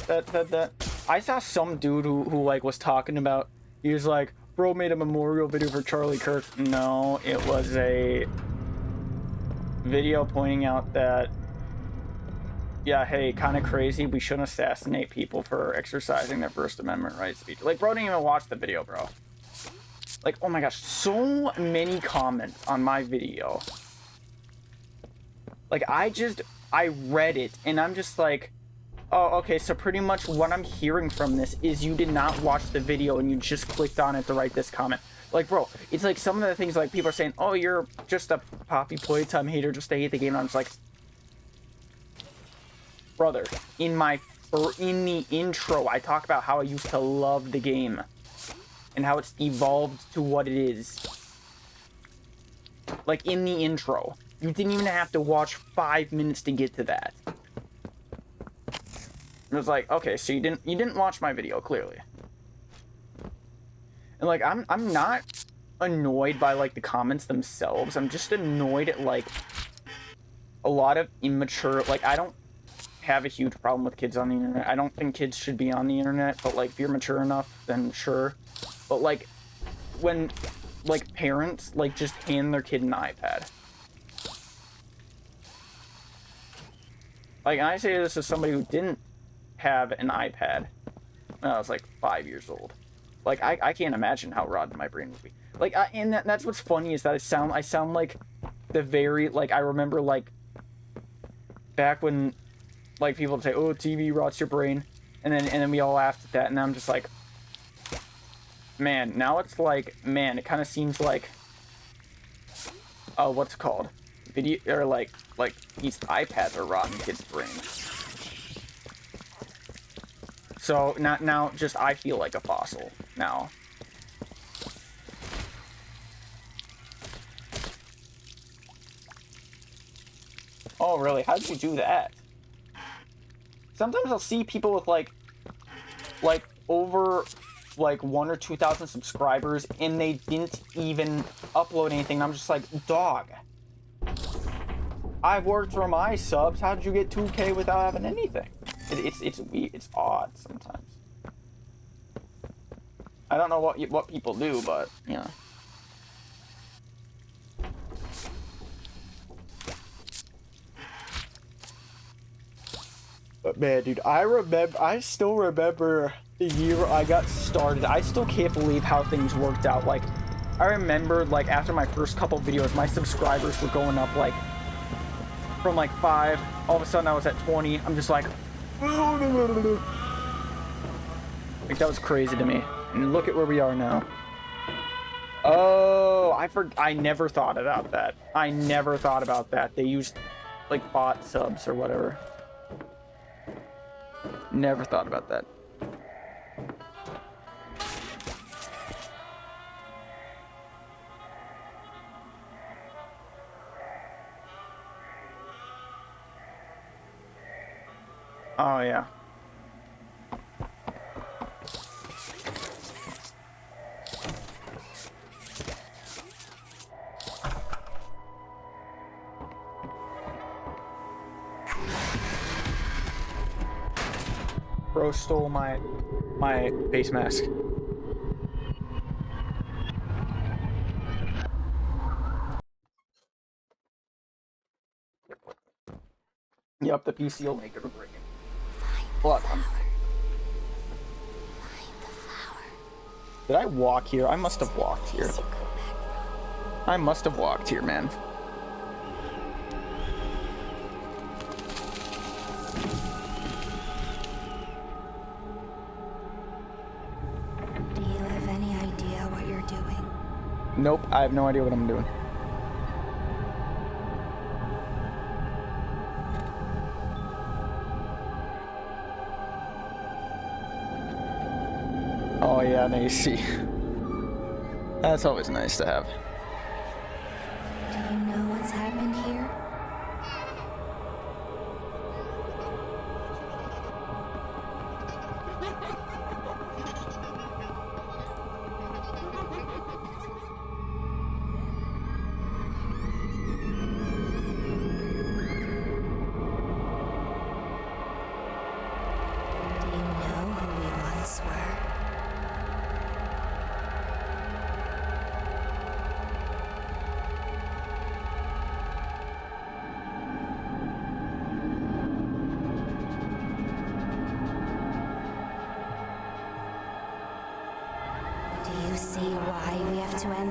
That I saw some dude who like was talking about, he was like, bro made a memorial video for Charlie Kirk. No, it was a video pointing out that, yeah, hey, kind of crazy, we shouldn't assassinate people for exercising their First Amendment rights. Like, bro didn't even watch the video, bro. Like, oh my gosh, so many comments on my video. Like, I read it, and I'm just like, oh, okay, so pretty much what I'm hearing from this is you did not watch the video and you just clicked on it to write this comment. Like, bro, it's like some of the things like people are saying, oh, you're just a Poppy Playtime hater just to hate the game. And I'm just like, brother, in the intro, I talk about how I used to love the game and how it's evolved to what it is. Like, in the intro. You didn't even have to watch 5 minutes to get to that. It was like, okay, so you didn't watch my video, clearly. And like, I'm not annoyed by like the comments themselves. I'm just annoyed at like a lot of immature, like, I don't have a huge problem with kids on the internet. I don't think kids should be on the internet, but like if you're mature enough, then sure. But like when like parents like just hand their kid an iPad. Like, and I say this as somebody who didn't have an iPad when I was like 5 years old. Like, I can't imagine how rotten my brain would be. Like, and that's what's funny is that I sound like the very, like, I remember like back when like people would say, oh, TV rots your brain, and then we all laughed at that, and I'm just like, man, now it's like, man, it kind of seems like, what's it called? Video, or like these iPads are rotting kids' brains. So now just I feel like a fossil now. Oh really? How did you do that? Sometimes I'll see people with like over like 1,000 or 2,000 subscribers and they didn't even upload anything. I'm just like, dog, I've worked for my subs. How did you get 2K without having anything? It's weird. It's odd sometimes. I don't know what people do, but yeah. But man, dude, I still remember the year I got started. I still can't believe how things worked out. Like, I remember like after my first couple videos, my subscribers were going up like from like 5, all of a sudden I was at 20. I'm just like, like that was crazy to me. And look at where we are now. Oh, I never thought about that. I never thought about that. They used like bot subs or whatever. Never thought about that. Oh, yeah. Bro stole my face mask. Yup, the PC will make it or break it. What? Did I walk here? I must have walked here. I must have walked here, man. Do you have any idea what you're doing? Nope, I have no idea what I'm doing. Oh yeah, an AC. That's always nice to have. Do you know what's happened here?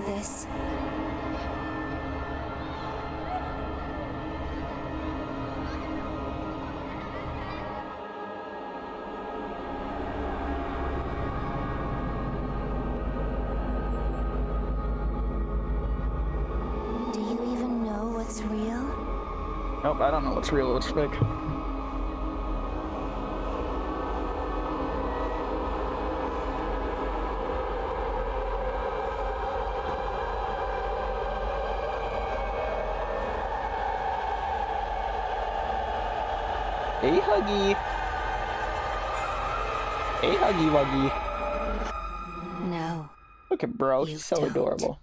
want this. Do you even know what's real? Nope, I don't know what's real, what's fake. Hey, Huggy. Hey, Huggy Wuggy. No. Look at bro, he's so adorable.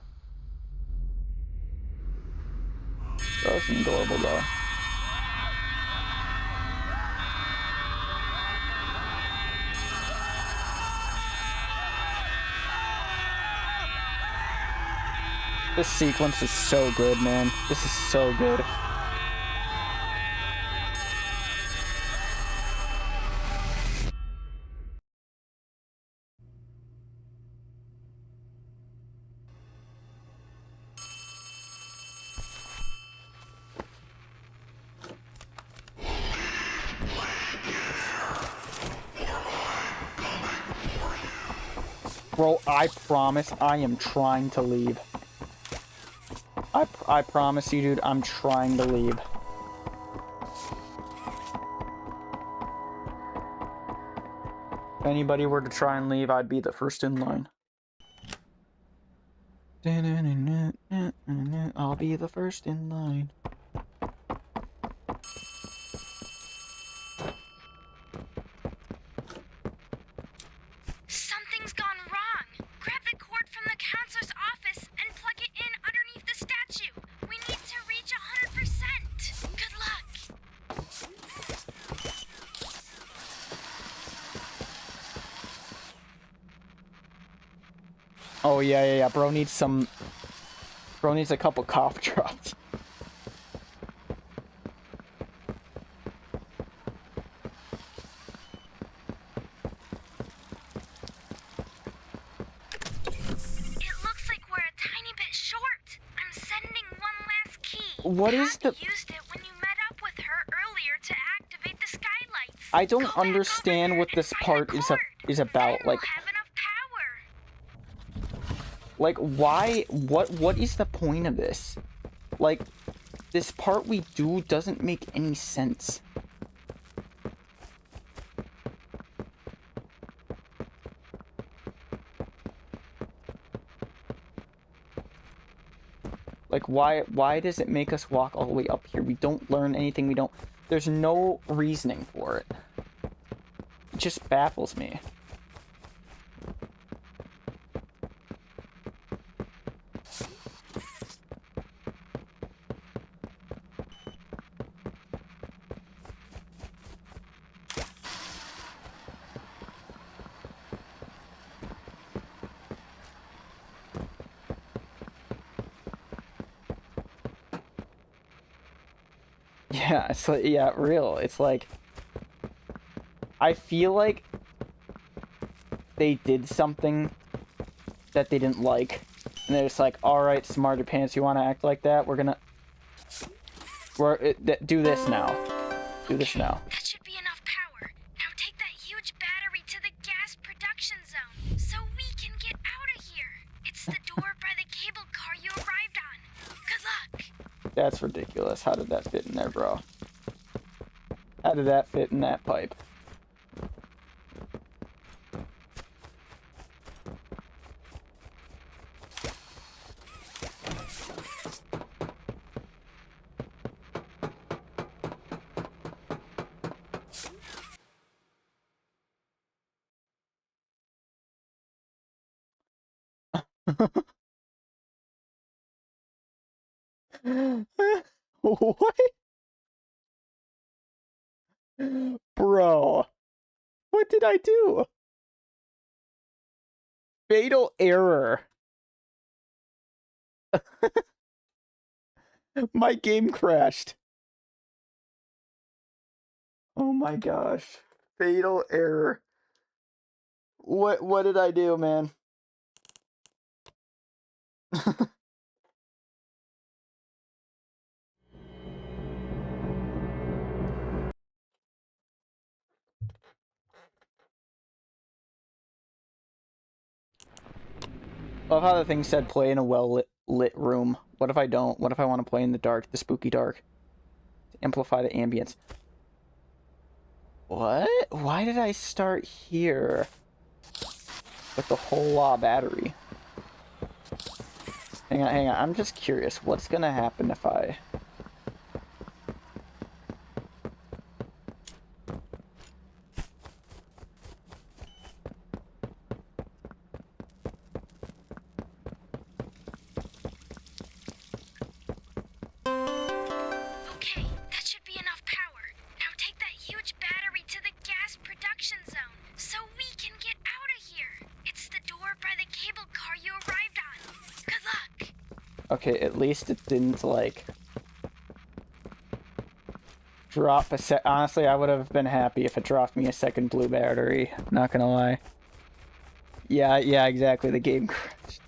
Bro's an adorable guy. This sequence is so good, man. This is so good. Bro, I promise I am trying to leave. I promise you, dude, I'm trying to leave. If anybody were to try and leave, I'd be the first in line. I'll be the first in line. Something's gone wrong. Grab the cord from the counselor's office and plug it in underneath the statue. We need to reach 100%. Good luck. Oh, yeah. Bro needs some... Bro needs a couple cough drops. What is the... Used it when you met up with her earlier to activate the skylights. I don't understand what this part is about. Like, why... What is the point of this? Like, this part we do doesn't make any sense. Like, why does it make us walk all the way up here? We don't learn anything, we don't... There's no reasoning for it. It just baffles me. Yeah, it's like, yeah, real. It's like, I feel like they did something that they didn't like, and they're just like, alright, smarter pants, you want to act like that? Do this now. Do this now. That should be enough power. Now take that huge battery to the gas production zone, so we can get out of here. It's the door by the cable car you arrived on. Good luck. That's ridiculous. How did that fit in there, bro? How did that fit in that pipe? What? Bro, what did I do? Fatal error. My game crashed. Oh my gosh. Fatal error. What did I do, man? Love how the thing said play in a well-lit room. What if I don't? What if I want to play in the dark, the spooky dark? Amplify the ambience. What? Why did I start here? With the whole battery. Hang on, hang on. I'm just curious. What's gonna happen if I... Okay, that should be enough power. Now take that huge battery to the gas production zone so we can get out of here. It's the door by the cable car you arrived on. Good luck. Okay, at least it didn't, like... drop a set. Honestly, I would have been happy if it dropped me a second blue battery. Not gonna lie. Yeah, exactly. The game crashed.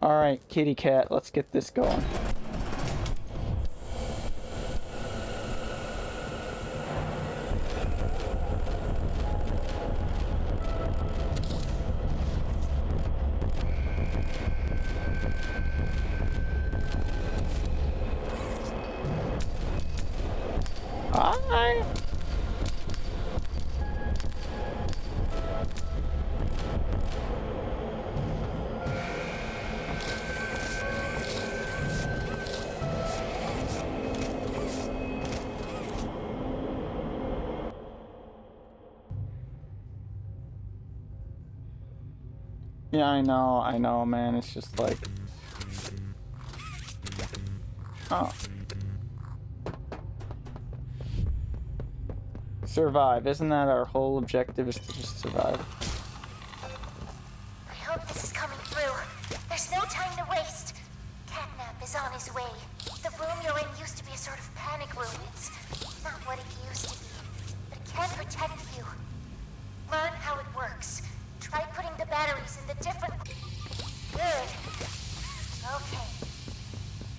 Alright, kitty cat, let's get this going. Hi! Yeah, I know, man. It's just like... Oh. Survive. Isn't that our whole objective, is to just survive? I hope this is coming through. There's no time to waste. Catnap is on his way. The room you're in used to be a sort of panic room. It's not what it used to be. But it can protect you. Learn how it works. Try putting the batteries in the different... Good. Okay.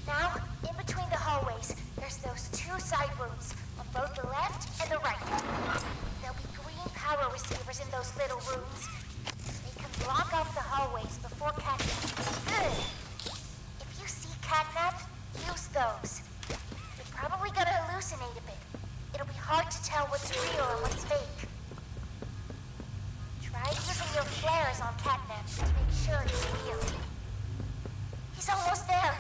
Now, in between the hallways, there's those two side rooms, on both the left and the right. There'll be green power receivers in those little rooms. They can block off the hallways before Catnap. Good. If you see Catnap, use those. You're probably gonna hallucinate a bit. It'll be hard to tell what's real and what's fake. Try using your flares on Catnap to make sure it's real. He's almost there.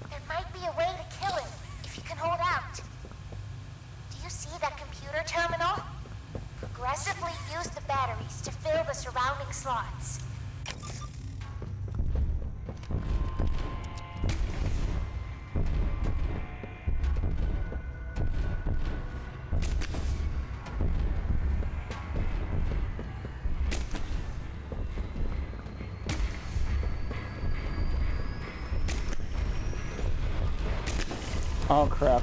There might be a way to kill him, if you can hold out. Do you see that computer terminal? Progressively use the batteries to fill the surrounding slots. Oh, crap.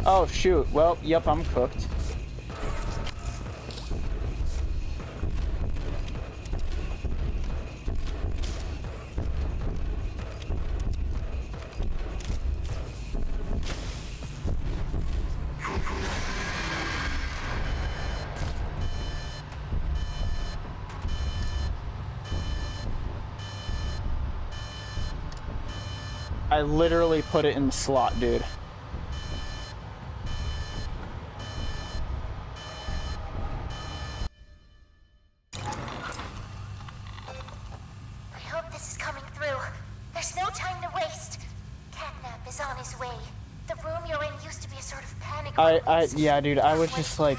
Oh, shoot. Well, yep, I'm cooked. I literally put it in the slot, dude. I hope this is coming through. There's no time to waste. Catnap is on his way. The room you're in used to be a sort of panic room. Yeah, dude, I was just like...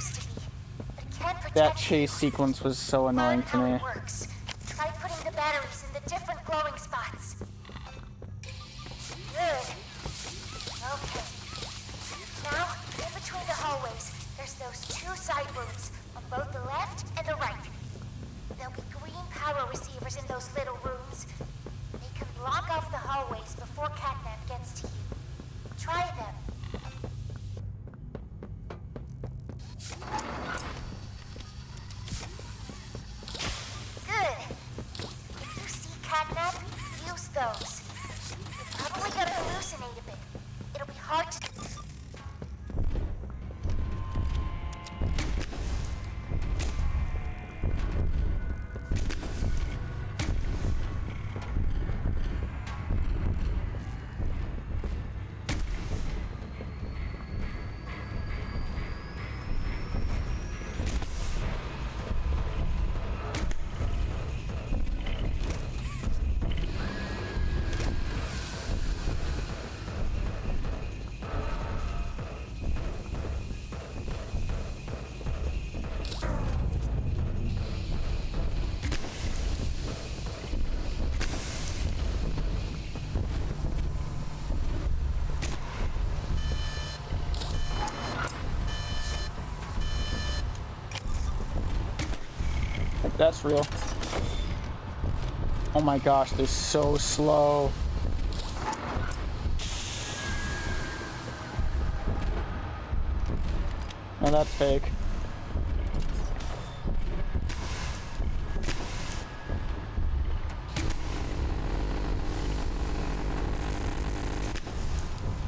But it can protect That chase sequence was so annoying to me. works. Try putting the batteries in the different glowing spots. Good. Okay. Now, in between the hallways, there's those two side rooms, on both the left and the right. There'll be green power receivers in those little rooms. They can block off the hallways before Catnap gets to you. Try them. Good. If you see Catnap, use those. You're probably gonna hallucinate a bit. It'll be hard to... That's real. Oh my gosh, they're so slow. No, that's fake.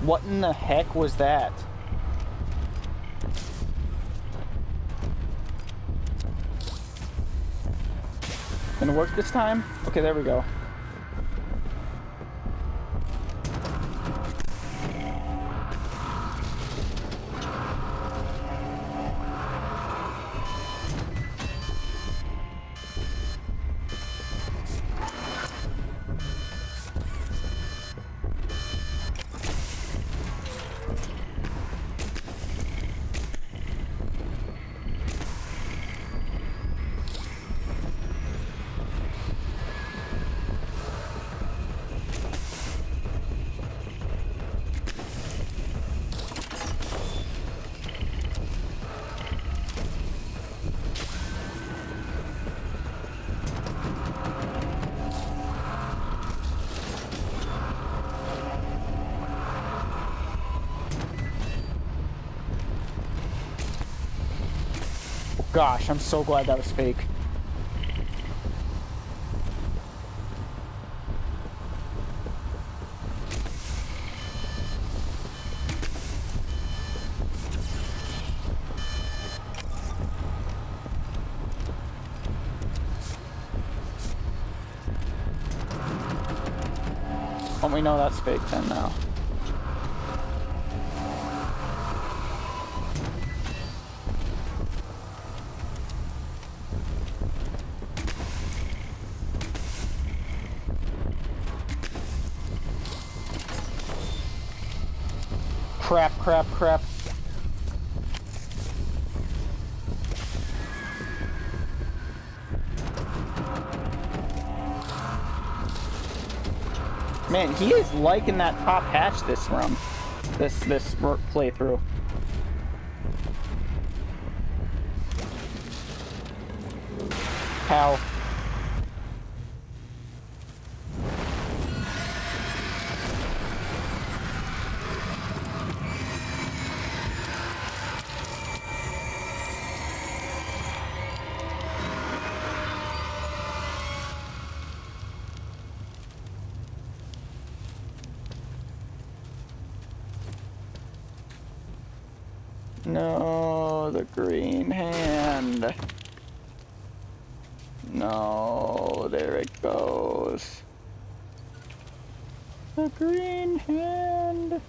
What in the heck was that? Gonna work this time? Okay, there we go. Gosh, I'm so glad that was fake. Well, we know that's fake then now. Crap, crap, crap. Man, he is liking that top hatch this run. This playthrough. How? No, the green hand. No, there it goes. The green hand.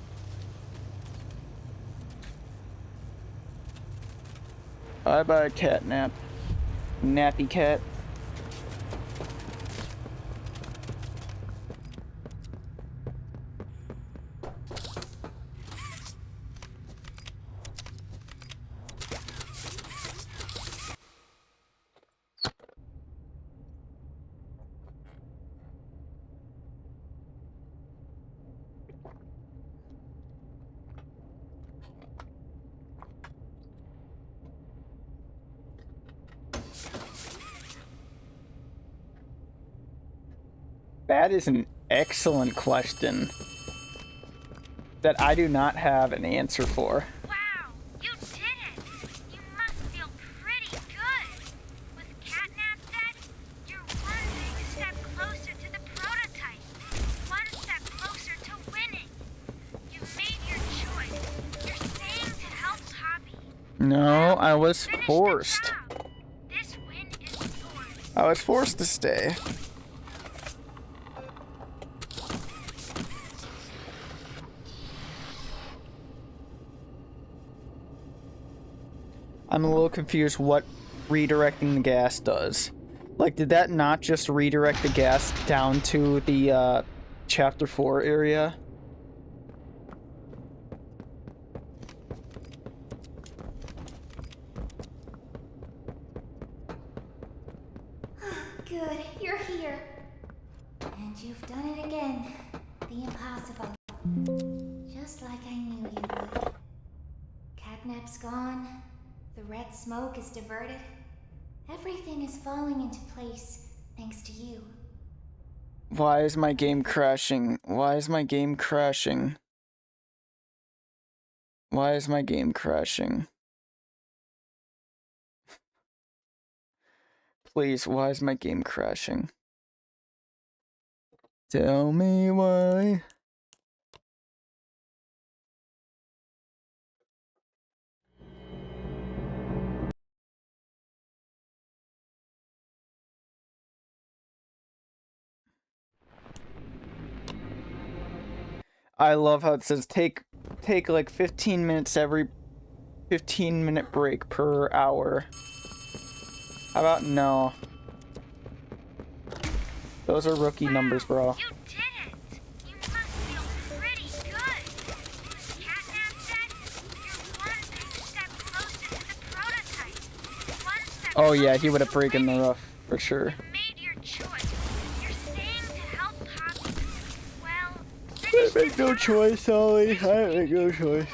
Bye-bye, catnap. Nappy cat. That is an excellent question that I do not have an answer for. Wow, you did it! You must feel pretty good. With Catnap dead, you're one big step closer to the prototype. One step closer to winning. You've made your choice. You're staying to help Poppy. No, I was forced. This win is yours. I was forced to stay. I'm a little confused what redirecting the gas does. Like, did that not just redirect the gas down to the chapter 4 area? Good, you're here. And you've done it again. The impossible. Just like I knew you would. Catnap's gone. The red smoke is diverted. Everything is falling into place thanks to you. Why is my game crashing? Why is my game crashing? Why is my game crashing? Please, why is my game crashing? Tell me why. I love how it says take like 15 minutes every 15-minute break per hour. How about no? Those are rookie numbers, bro. You did it! You must feel pretty good. With Catnap dead, you're one big step closer to the prototype. One step Oh yeah, he would have broken the roof for sure. You made your choice. You're staying to help Poppy. Well, I make no choice, Ollie. I make no choice.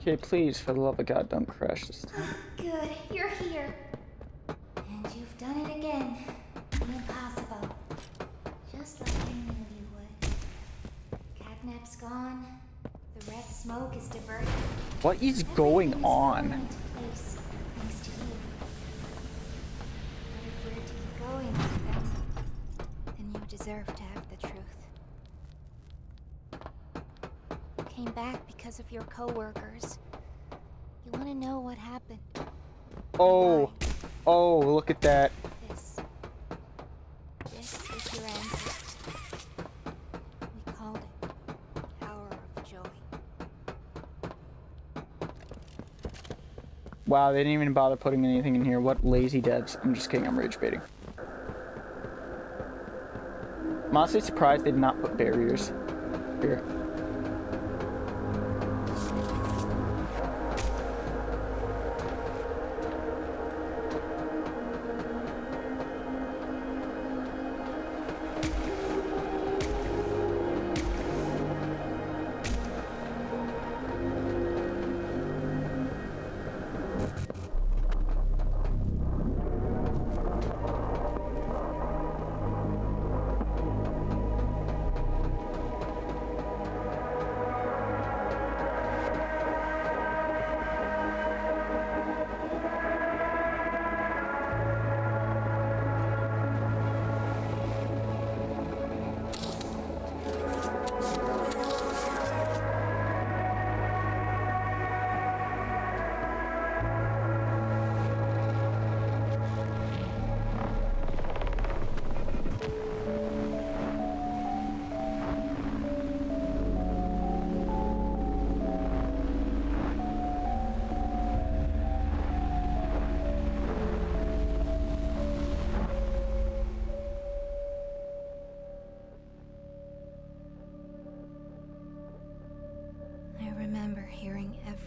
Okay, please, for the love of God, don't crash this time. Good, you're here. And you've done it again. The impossible. Just like I knew you would. Catnap's gone. The red smoke is diverted. What is going on? Into place, thanks to you. But if we're to keep going with them, then you deserve to have the truth. You came back because of your coworkers. You want to know what happened? Oh, oh, look at that. This is your answer. We called it Hour of Joy. Wow, they didn't even bother putting anything in here. What lazy devs. I'm just kidding, I'm rage baiting. I'm honestly surprised they did not put barriers here.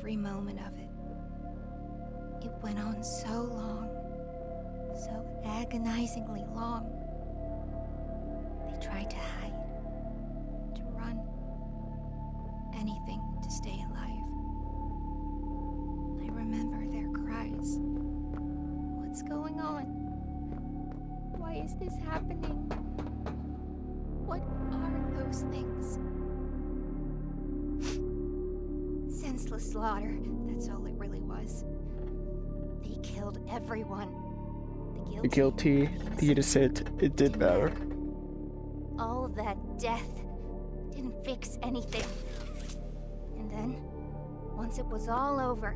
every moment of it. It went on so long, so agonizingly long. They tried to hide, to run, anything to stay alive. I remember their cries. What's going on? Why is this happening? What are those things? Senseless slaughter, that's all it really was. They killed everyone. The guilty, the innocent, it didn't matter. All of that death didn't fix anything. And then, once it was all over,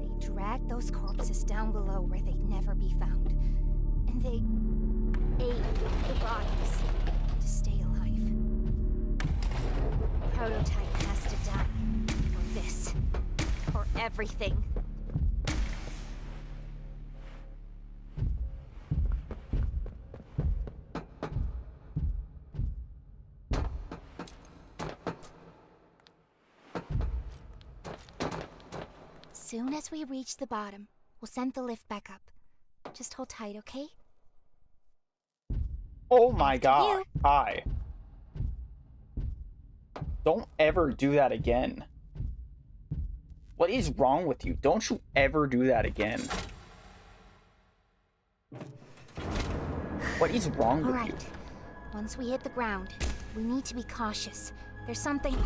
they dragged those corpses down below where they'd never be found. And they ate the bodies to stay alive. Prototype has to die. For this. For everything. Soon as we reach the bottom, we'll send the lift back up. Just hold tight, okay? Oh my god. Hi. Don't ever do that again. What is wrong with you? Don't you ever do that again. What is wrong with you? Alright. Once we hit the ground, we need to be cautious. There's something...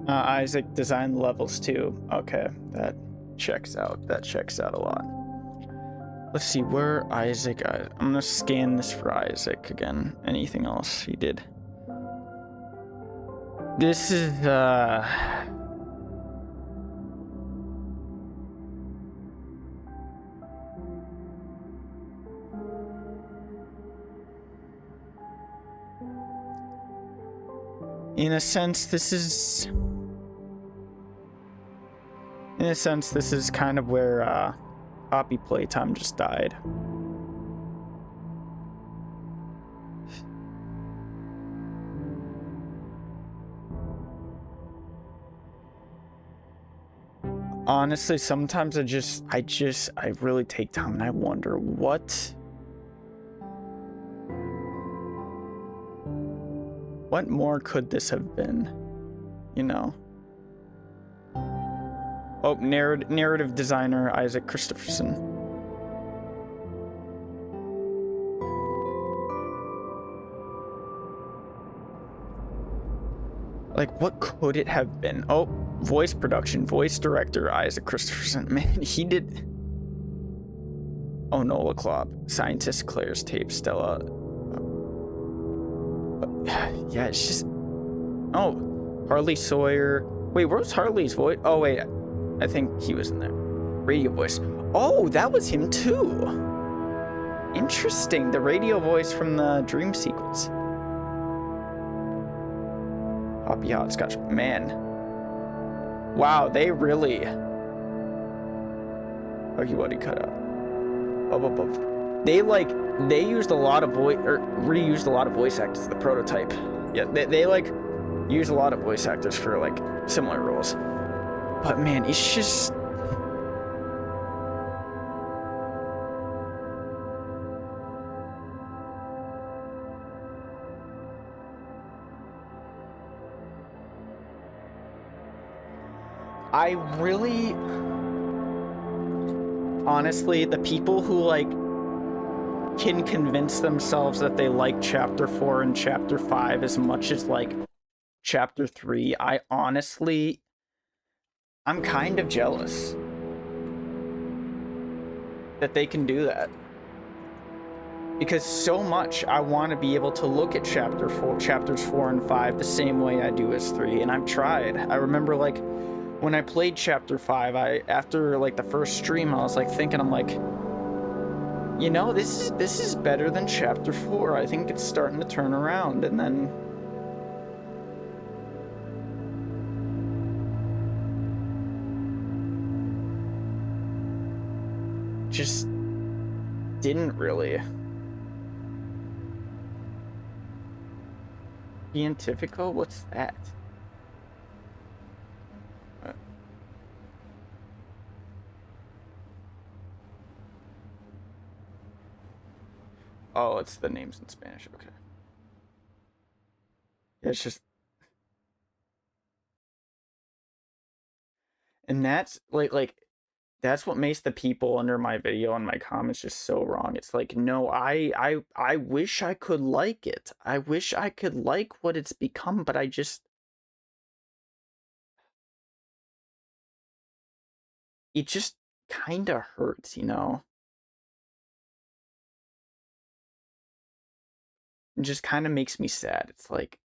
Isaac designed levels too. Okay, that checks out. That checks out a lot. Let's see, where Isaac... I'm gonna scan this for Isaac again. Anything else he did? This is, in a sense, this is... In a sense, this is kind of where, Poppy Playtime just died. Honestly, sometimes I really take time and I wonder what more could this have been, you know? Oh, narrative designer Isaac Christopherson. Like, what could it have been? Oh, voice production, voice director Isaac Christopherson. Man, he did... Oh, Nola Klopp. Scientist Claire's tape, Stella. Yeah, it's just... Oh, Harley Sawyer. Wait, where was Harley's voice? Oh, wait. I think he was in there. Radio voice. Oh, that was him too. Interesting. The radio voice from the Dream sequence. Hoppy Hopscotch. Man. Wow, they really... Okay, what he cut out? They used a lot of voice... Or reused a lot of voice actors for the prototype. Yeah, they like, use a lot of voice actors for, like, similar roles. But man, it's just... I really... Honestly, the people who, like, can convince themselves that they like Chapter 4 and Chapter 5 as much as, like, Chapter 3, I honestly... I'm kind of jealous that they can do that. Because so much I want to be able to look at chapters 4 and 5 the same way I do as 3, and I've tried. I remember like when I played chapter 5, after like the first stream, I was like thinking, I'm like, you know, this is better than chapter 4. I think it's starting to turn around, and then just didn't really. Scientifico? What's that? Oh, it's the names in Spanish. Okay. Yeah, it's just... And that's, like, that's what makes the people under my video and my comments just so wrong. It's like, no, I wish I could like it. I wish I could like what it's become, but I just... It just kind of hurts, you know? It just kind of makes me sad. It's like...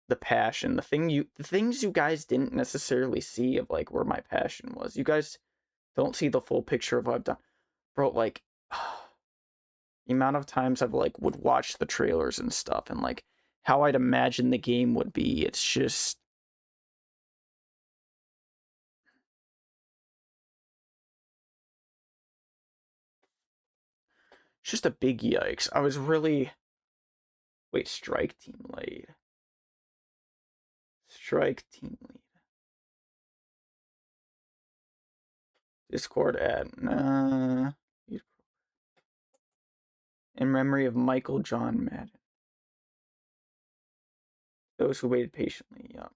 The passion, the things you guys didn't necessarily see of, like, where my passion was. You guys don't see the full picture of what I've done. Bro, like... the amount of times I've, like, would watch the trailers and stuff, and, like, how I'd imagine the game would be, it's just... It's just a big yikes. I was really... Wait, Strike Team Lead. Strike Team Lead. Discord ad. In memory of Michael John Madden. Those who waited patiently, yeah.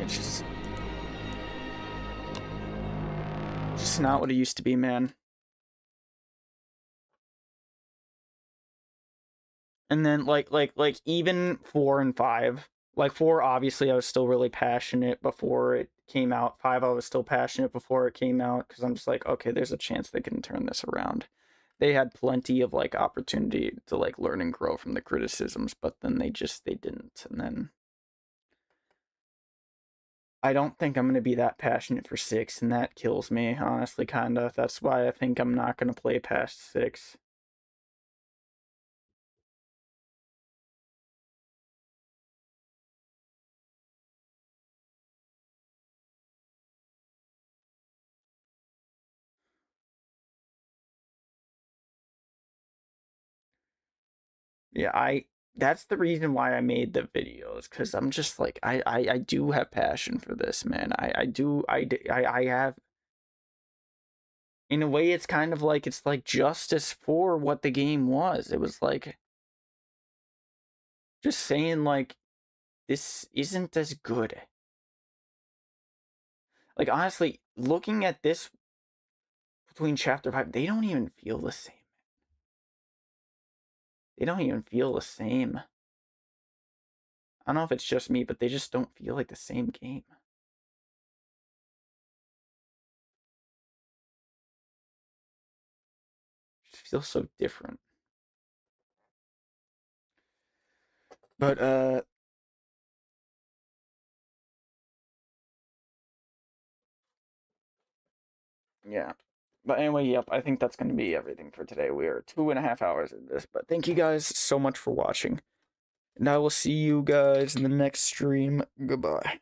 It's just not what it used to be, man. And then like even 4 and 5, like 4 obviously I was still really passionate before it came out. 5 I was still passionate before it came out, because I'm just like, okay, there's a chance they can turn this around. They had plenty of like opportunity to like learn and grow from the criticisms, but then they didn't. And then I don't think I'm going to be that passionate for 6, and that kills me, honestly, kinda. That's why I think I'm not going to play past 6. Yeah, that's the reason why I made the videos, because I'm just like, I do have passion for this, man. I have, in a way, it's kind of like, it's like justice for what the game was. It was like, just saying, like, this isn't as good. Like, honestly, looking at this between chapter 5, they don't even feel the same. They don't even feel the same. I don't know if it's just me, but they just don't feel like the same game. It just feels so different. But, yeah. But anyway, yep, I think that's going to be everything for today. We are 2.5 hours in this, but thank you guys so much for watching. And I will see you guys in the next stream. Goodbye.